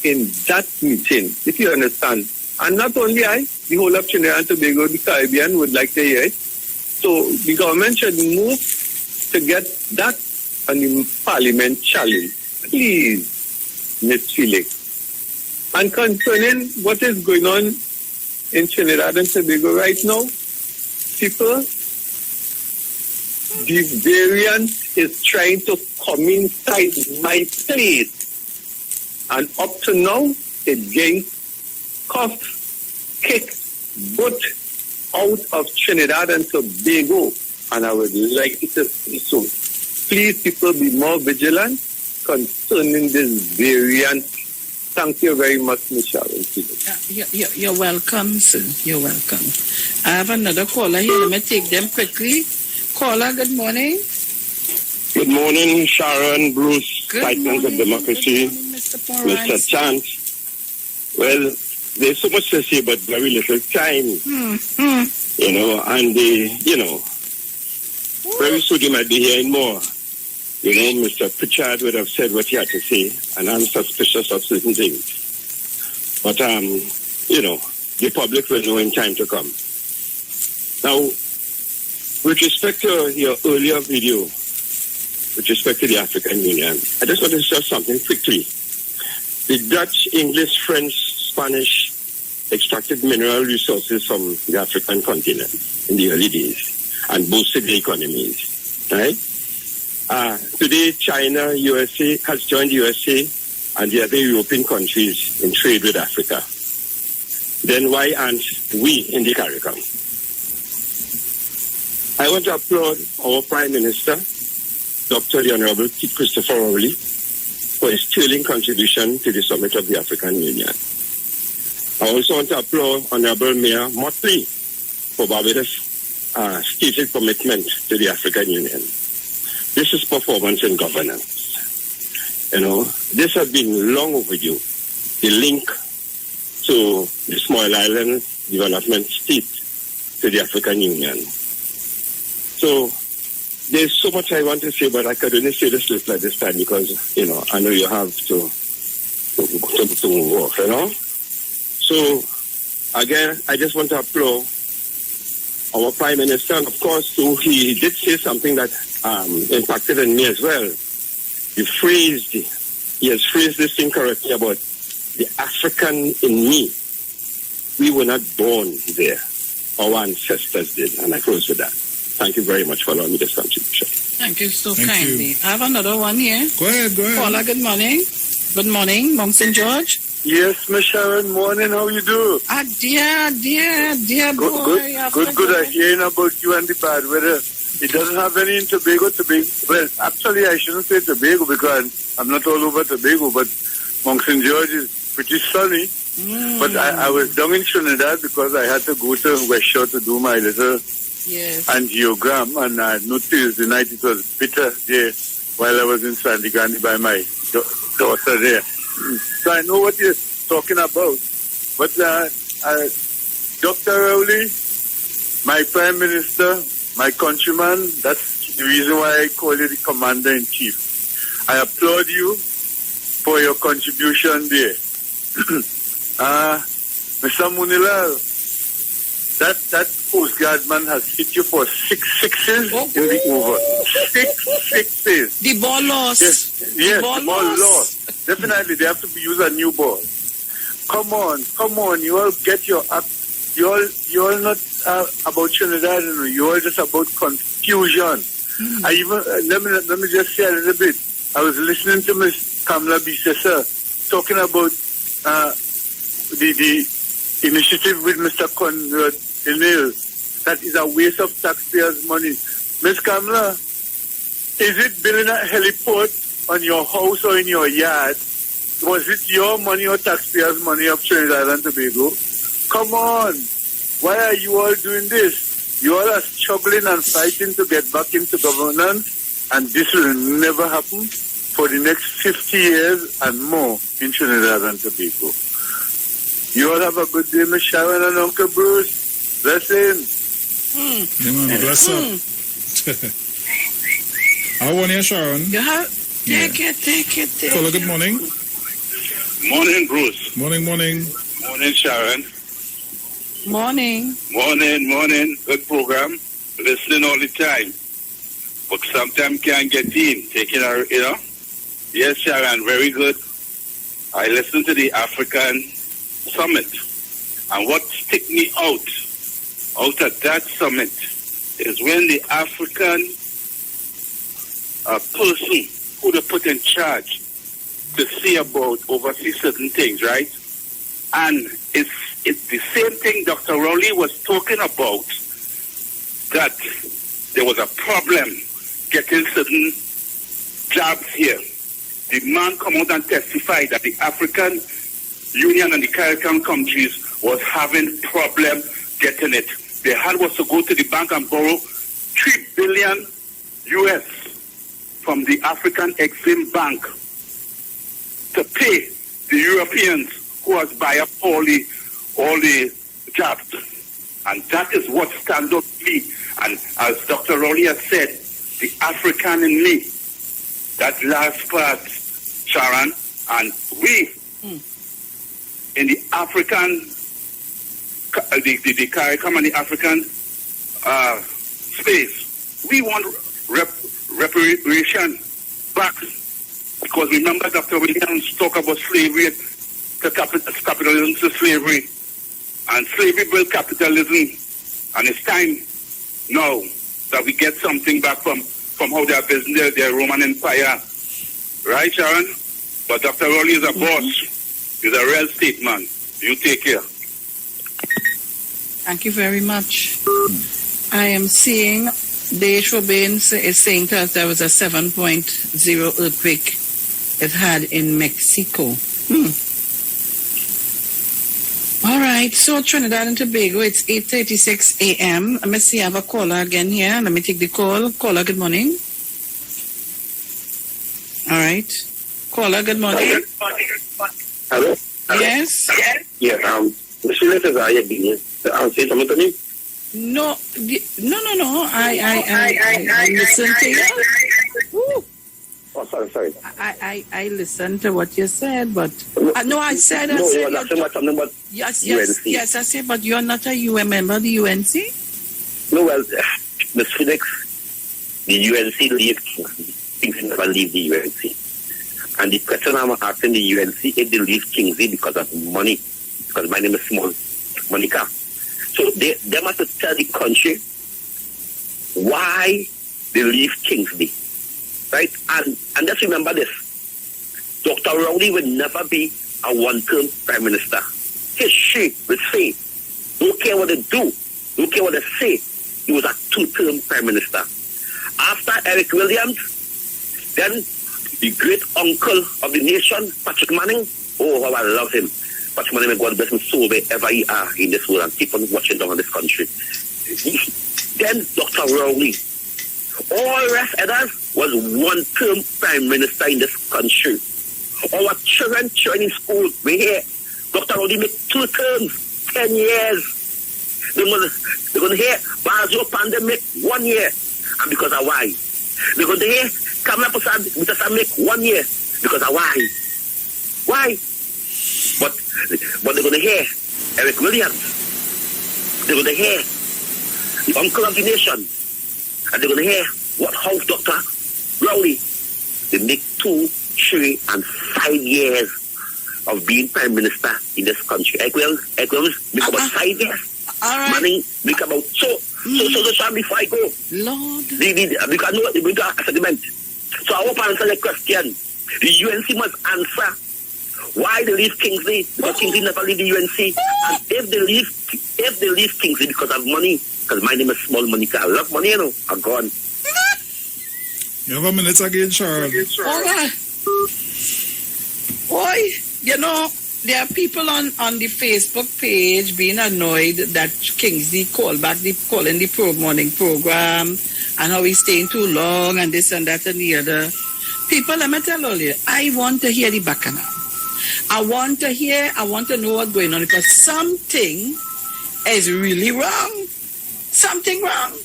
in that meeting, if you understand. And not only I, the whole of Trinidad and Tobago, the Caribbean would like to hear it. So the government should move to get that on the Parliament challenge. Please, Ms. Felix. And concerning what is going on in Trinidad and Tobago right now, people, the variant is trying to come inside my place. And up to now, it's getting cuffed, kicked, put out of Trinidad and Tobago. And I would like it to be so. Please, people, be more vigilant concerning this variant. Thank you very much, Ms. Sharon. You're welcome, sir. You're welcome. I have another caller here. Let me take them quickly. Caller, good morning. Good morning, Sharon, Bruce, Good Titans morning. of Democracy, Good morning, Mr. Parent. Mr. Chance. Well, there's so much to say, but very little time. You know, and very soon you might be hearing more. You know, Mr. Pritchard would have said what he had to say, and I'm suspicious of certain things. But, the public will know in time to come. Now, with respect to your earlier video, with respect to the African Union, I just want to say something quickly. The Dutch, English, French, Spanish extracted mineral resources from the African continent in the early days and boosted the economies, right? Today, China, USA has joined USA and the other European countries in trade with Africa. Then why aren't we in the CARICOM? I want to applaud our Prime Minister, Dr. the Honorable Christopher Rowley, for his sterling contribution to the summit of the African Union. I also want to applaud Honorable Mayor Motley for Barbados' stated commitment to the African Union. This is performance in governance. You know, this has been long overdue. The link to the small island development state to the African Union. So there's so much I want to say, but I could only say this little at this time because, I know you have to move off, So, again, I just want to applaud our Prime Minister, and of course, too, he did say something that impacted on me as well. He has phrased this thing correctly about the African in me. We were not born there. Our ancestors did, and I close with that. Thank you very much for allowing me this contribution. Thank you so Thank kindly. you. I have another one here. Go ahead. Caller, good morning. Good morning, Mount St. George. Yes, Miss Sharon, morning, how you do? Dear boy. Good. I'm hearing about you and the bad weather. It doesn't have any in Tobago. Well, actually, I shouldn't say Tobago because I'm not all over Tobago, but Mount St. George is pretty sunny. But I was down in Trinidad because I had to go to West Shore to do my little angiogram, and I noticed the night it was bitter there while I was in Sandy Grande by my daughter there. So I know what you're talking about. But Dr. Rowley, my Prime Minister, my countryman, that's the reason why I call you the Commander-in-Chief. I applaud you for your contribution there. Mr. Munilal, that Coast Guard man has hit you for 6 sixes in the over. 6 sixes. The ball lost. Yes, the ball lost. Definitely, they have to use a new ball. Come on. You all get your act. You all not about Trinidad. You all just about confusion. I even let me just say a little bit. I was listening to Miss Kamla Bisesa talking about the initiative with Mr. Conrad Enil. That is a waste of taxpayers' money. Miss Kamla, is it building a heliport on your house or in your yard? Was it your money or taxpayers' money of Trinidad and Tobago? Come on. Why are you all doing this? You all are struggling and fighting to get back into governance, And this will never happen for the next 50 years and more in Trinidad and Tobago. You all have a good day, Miss Sharon and Uncle Bruce. Blessings. Yeah, man, bless up. How are you, Sharon? You have take it. Caller, good morning. Morning, Bruce. Morning. Morning, Sharon. Morning. Morning. Good program. Listening all the time. But sometimes can't get in. Taking our, Yes, Sharon, very good. I listened to the African Summit. And what stick me out of that summit is when the African person who they put in charge to see about oversee certain things, right? And it's the same thing Dr. Rowley was talking about, that there was a problem getting certain jobs here. The man come out and testify that the African Union and the Caribbean countries was having problem getting it. They had was to go to the bank and borrow $3 billion US from the African Exim Bank to pay the Europeans who was buy up all the jobs. And that is what stands up to me. And as Dr. Rowley has said, the African in me, that last part, Sharon, and we in the African, the CARICOM and the African space, we want reparation back. Because remember Dr. Williams talk about slavery, to capitalism to slavery, and slavery built capitalism, and it's time now that we get something back from how they are building their Roman Empire. Right, Sharon? But Dr. Rowley is a boss. He's a real estate man. You take care. Thank you very much. I am seeing Romain is saying to us there was a 7.0 earthquake it had in Mexico. All right, so Trinidad and Tobago, it's 8:36 a.m. Let me see, I have a caller again here. Let me take the call. Caller, good morning. All right. Caller, good morning. Hello? Yes? Yeah, Mr. Felix, are you being say something to me? No. I listen to you. Woo. Oh, sorry. I listened to what you said, but no, I said no, you're not saying something about UNC. Yes, I said, but you're not a UN member of the UNC? No, well, Ms. Felix, the UNC things never leave the UNC. And the question I'm asking the UNC is they leave Kingsley because of money, because my name is Small Monica. So they must tell the country why they leave Kingsley. Right? And just remember this. Dr. Rowley will never be a one-term prime minister. She will say, don't care what they do, don't care what they say, he was a two-term prime minister. After Eric Williams, then the great uncle of the nation, Patrick Manning, oh, how I love him. Patrick Manning, God bless him so wherever he are in this world and keep on watching down on this country. Then Dr. Rowley. All rest others was one-term prime minister in this country. Our children in school, we hear Dr. Rowley make 2 terms, 10 years. They're going to hear Basel pandemic 1 year. And because of why? They're going to hear Kamala Prasad make 1 year. Because of why? Why? But they're going to hear Eric Williams. They're going to hear the uncle of the nation. And they're going to hear how Dr. Rowley, they make 2, 3, and 5 years of being prime minister in this country. Equals make about 5 years. All right. Money make about so before I go. Lord. Because no, they bring a settlement. So I hope I answer the question. The UNC must answer why they leave Kingsley, because Kingsley never leave the UNC. And if they leave Kingsley because of money, because my name is Small Monica. I love money, I'm gone. You have a minute again, Sharon. All right. Boy, there are people on the Facebook page being annoyed that Kingsley calling the morning program and how he's staying too long and this and that and the other. People, let me tell all you, I want to hear the bacchanal. I want to know what's going on because something is really wrong. Something wrong.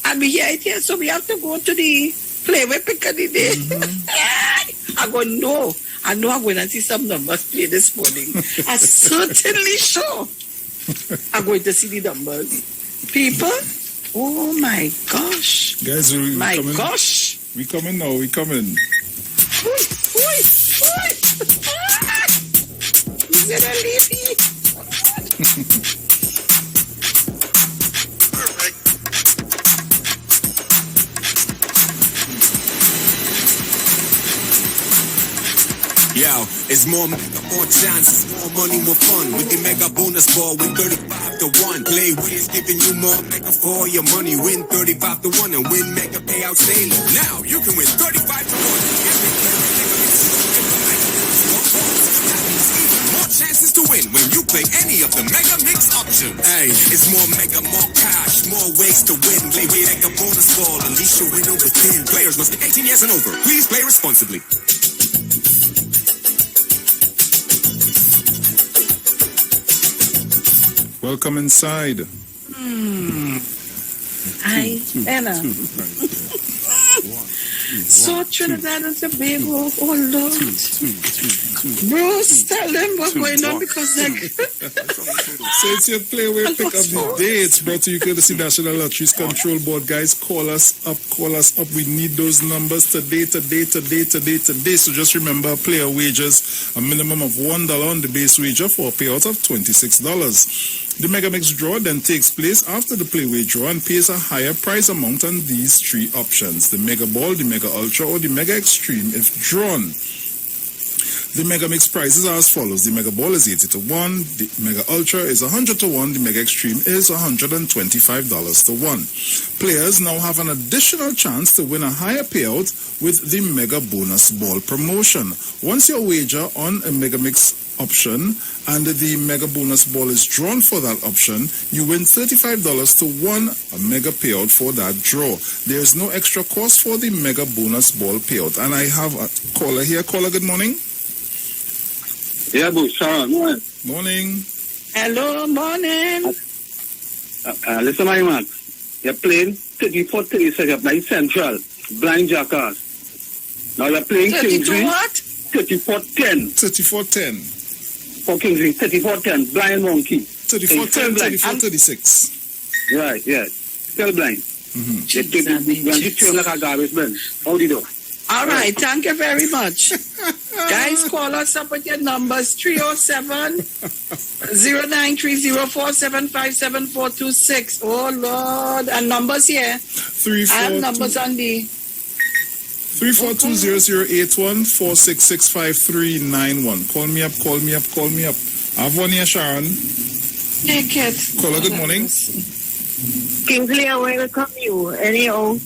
And we hear it here, so we have to go to the play with Piccadilly Day. I know I'm going to see some numbers play this morning. I'm certainly sure I'm going to see the numbers. People, oh my gosh. Guys, gosh. We coming now, we coming. Is it a lady? Yo, it's more chances, more money, more fun. With the mega bonus ball, win 35 to 1. Play winners, giving you more mega for your money. Win 35 to 1 and win mega payouts daily. Now you can win 35 to 1. More chances to win when you play any of the mega mix options. Hey, it's more mega, more cash, more ways to win. Play with mega bonus ball, unleash your winner within. Players must be 18 years and over. Please play responsibly. Welcome inside. Hi, Anna. So Trinidad and Tobago, oh Lord. Bruce, tell them what's going on because they're... So it's your play where pick up the day. It's brought to you courtesy National Lotteries Control Board. Guys, call us up. We need those numbers today. So just remember, player wages, a minimum of $1 on the base wager for a payout of $26. The Mega Mix draw then takes place after the play wage draw and pays a higher prize amount on these three options: the Mega Ball, the Mega Ultra, or the Mega Extreme if drawn. The Mega Mix prizes are as follows. The Mega Ball is 80 to 1, the Mega Ultra is 100 to 1, the Mega Extreme is $125 to 1. Players now have an additional chance to win a higher payout with the Mega Bonus Ball promotion. Once your wager on a Mega Mix option and the Mega Bonus Ball is drawn for that option, you win $35 to 1, a mega payout for that draw. There is no extra cost for the Mega Bonus Ball payout. And I have a caller here. Caller, good morning. Yeah, Sharon. Morning. Hello, morning. Listen, my man. You're playing 34-36. You're playing Central. Blind Jackass. Now you're playing 32 Kingsley. what? 34-10. 34-10. For Kingsley. 34-10. Blind Monkey. 34-10, 34-36. Right, yeah. Still blind. Mm-hmm. You turn like a garbage bin. How do you do? All right, thank you very much. Guys, call us up with your numbers, 307-0930-475-7426. Oh, Lord. And numbers here. I have numbers on the... 342-0081 4665391. Call me up. I have one here, Sharon. Take it. Caller, good morning. Kingsley, I welcome you. Anyhow,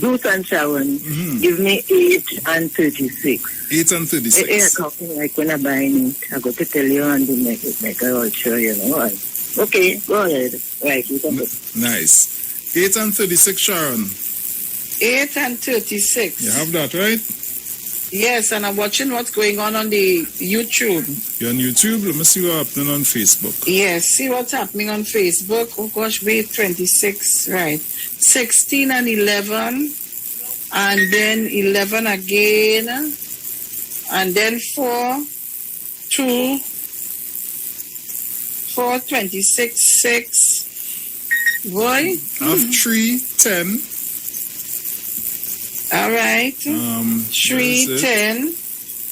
Bruce and Sharon, give me 8 and 36. 8 and 36. You're talking like when I'm buying it. I got to tell you and the mega ultra, you know. Okay, go ahead. Right, you can go. Nice. 8 and 36, Sharon. 8 and 36. You have that, right? Yes, and I'm watching what's going on the YouTube. You're on YouTube? Let me see what's happening on Facebook. Yes, see what's happening on Facebook. Oh gosh, wait, 26, right. 16 and 11, and then 11 again, and then 4, 2, 4, 26, 6. Boy. I have 3, 10. All right. 3, 10.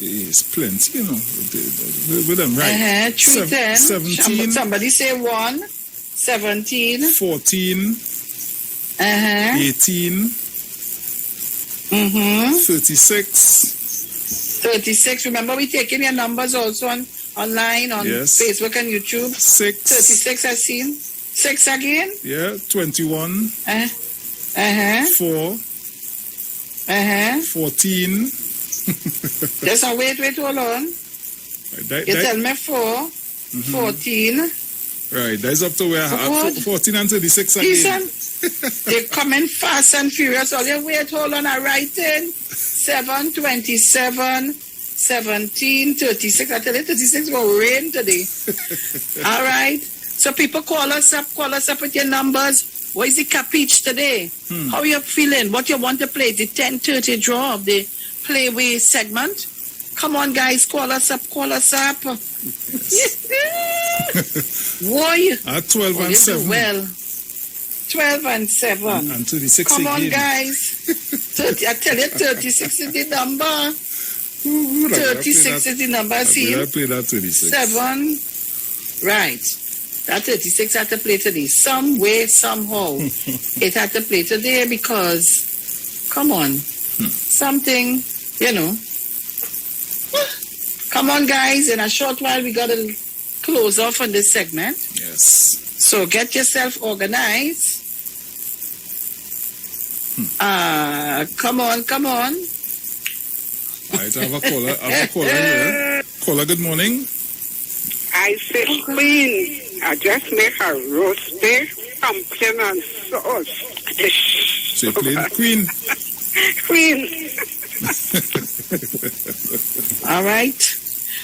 It's plenty, you know. With them, right? 3, 10. 17. Somebody say 1. 17. 14. 18. 36. 36. Remember, we're taking your numbers also online on Facebook and YouTube. 6. 36, I've seen. 6 again? Yeah, 21. 4. 14. Just wait, hold on. You tell me 4, 14. Right, that's up to where 14 and 36 again. Listen, they're coming fast and furious. All you wait, hold on, I write in 7, 27, 17, 36. I tell you, 36 will rain today. All right. So people call us up with your numbers. What is the capiche today? How you feeling? What you want to play? The 10:30 draw of the Playway segment. Come on, guys, call us up. Boy. At 12 and 7. Well, 12 and 7. And 36 Come on, again. guys. 30, I tell you, 36 is the number. 36 is the number. See, I play that 36. 7. Right. That 36 had to play today. Some way, somehow. It had to play today because, come on, something, you know. Come on, guys. In a short while, we got to close off on this segment. Yes. So get yourself organized. Come on. Right, I have a caller here. Caller, good morning. I said, Queen, I just make a roast beef, pumpkin and sauce. So you played Queen. All right.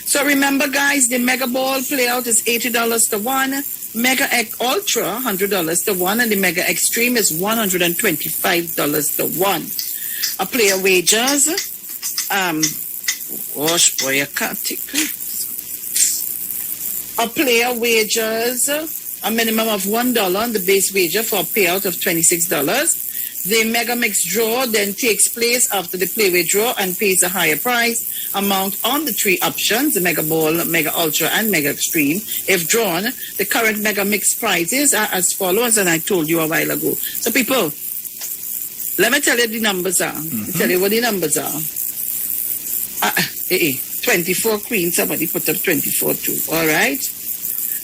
So remember, guys, the Mega Ball playout is $80 to 1. Mega X Ultra, $100 to 1. And the Mega Extreme is $125 to 1. A player wagers. Gosh, boy, I can't take it. A player wagers a minimum of $1 on the base wager for a payout of $26. The Mega Mix draw then takes place after the Playway draw and pays a higher price amount on the 3 options, the Mega Ball, Mega Ultra, and Mega Extreme. If drawn, the current Mega Mix prizes are as follows, and I told you a while ago. So people, let me tell you the numbers are. Let me tell you what the numbers are. 24 Queen, somebody put up 24 too. All right.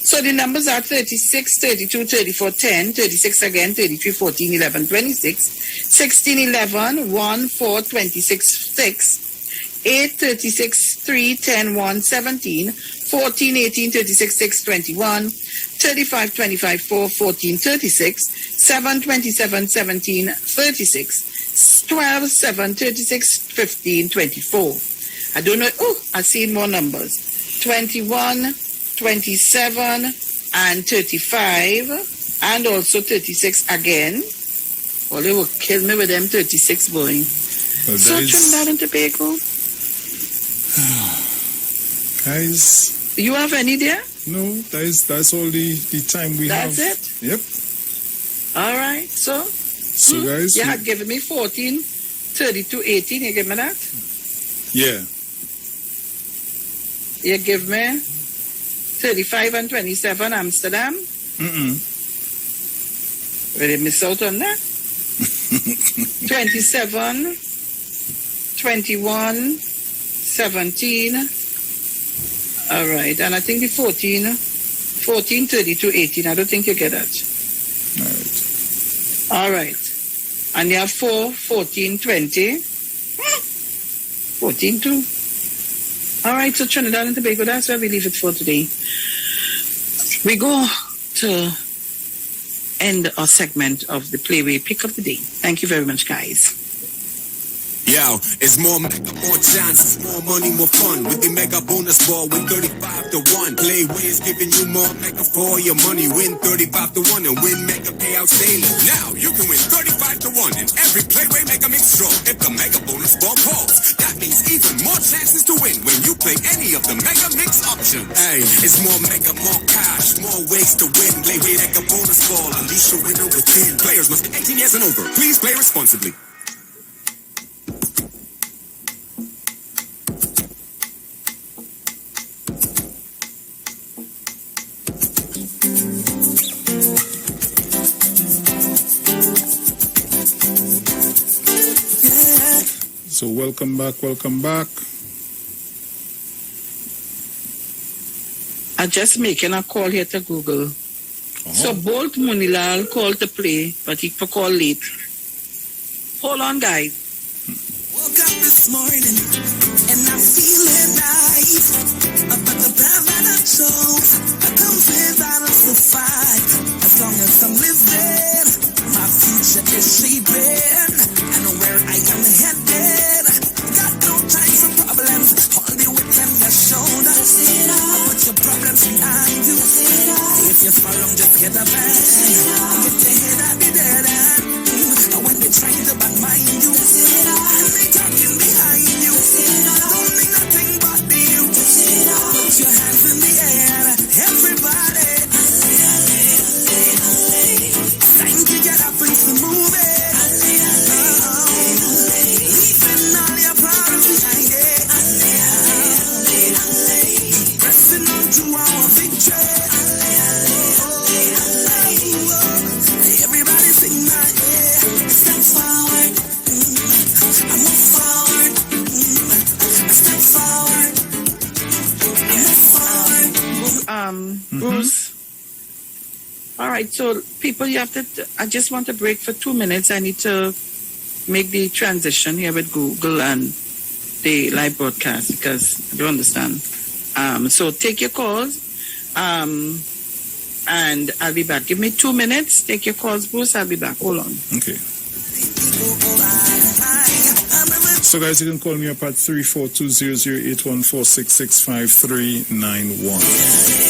So the numbers are 36, 32, 34, 10, 36 again, 33, 14, 11, 26, 16, 11, 1, 4, 26, 6, 8, 36, 3, 10, 1, 17, 14, 18, 36, 6, 21, 35, 25, 4, 14, 36, 7, 27, 17, 36, 12, 7, 36, 15, 24. I don't know. Oh, I've seen more numbers. 21, 27, and 35, and also 36 again. Well, they will kill me with them 36, boy. Well, So Trinidad and Tobago. Guys. You have any there? No, that's all the time we have. That's it? Yep. All right. So guys. you had given me 14, 32, 18. You give me that? Yeah. You give me 35 and 27 Amsterdam. Will you miss out on that? 27, 21, 17. All right. And I think the 14, 32, 18. I don't think you get that. All right. And you have 4, 14, 20. 14 too. All right, so Trinidad and Tobago, that's where we leave it for today. We go to end our segment of the Playway Pick of the Day. Thank you very much, guys. Yo, it's more mega, more chances, more money, more fun. With the mega bonus ball, win 35 to 1. Playway is giving you more mega for your money. Win 35 to 1 and win mega payouts daily. Now you can win 35 to 1 in every Playway mega mix draw. If the mega bonus ball falls, that means even more chances to win when you play any of the mega mix options. Hey, it's more mega, more cash, more ways to win. Playway mega bonus ball, unleash your winner within. Players must be 18 years and over. Please play responsibly. So welcome back. I'm just making a call here to Google. So Bolt Munilal called to play, but he called late. Hold on, guys. Woke up this morning and I'm feeling right. But the path that I chose, a complete balance to fight. As long as I'm living, my future is shaping. And where I am headed, got no time for problems. Hold the weight on your shoulder. Put your problems behind you. If you fall wrong, just get up and get your head at the dead end. When they try to mind you, and they talking behind you, don't mean nothing but you. Put your hands in the air, everybody. Time to get up and to move it. Leaving all your problems behind it. Pressing on to our victory. Everybody sing that, yeah. Step forward. I move forward. I step forward. I move forward. Bruce. All right, so people, you have to. I just want to break for 2 minutes. I need to make the transition here with Google and the live broadcast because I don't understand. So take your calls, and I'll be back. Give me 2 minutes. Take your calls, Bruce. I'll be back. Hold on. Okay. So guys, you can call me up at 342-00814665391.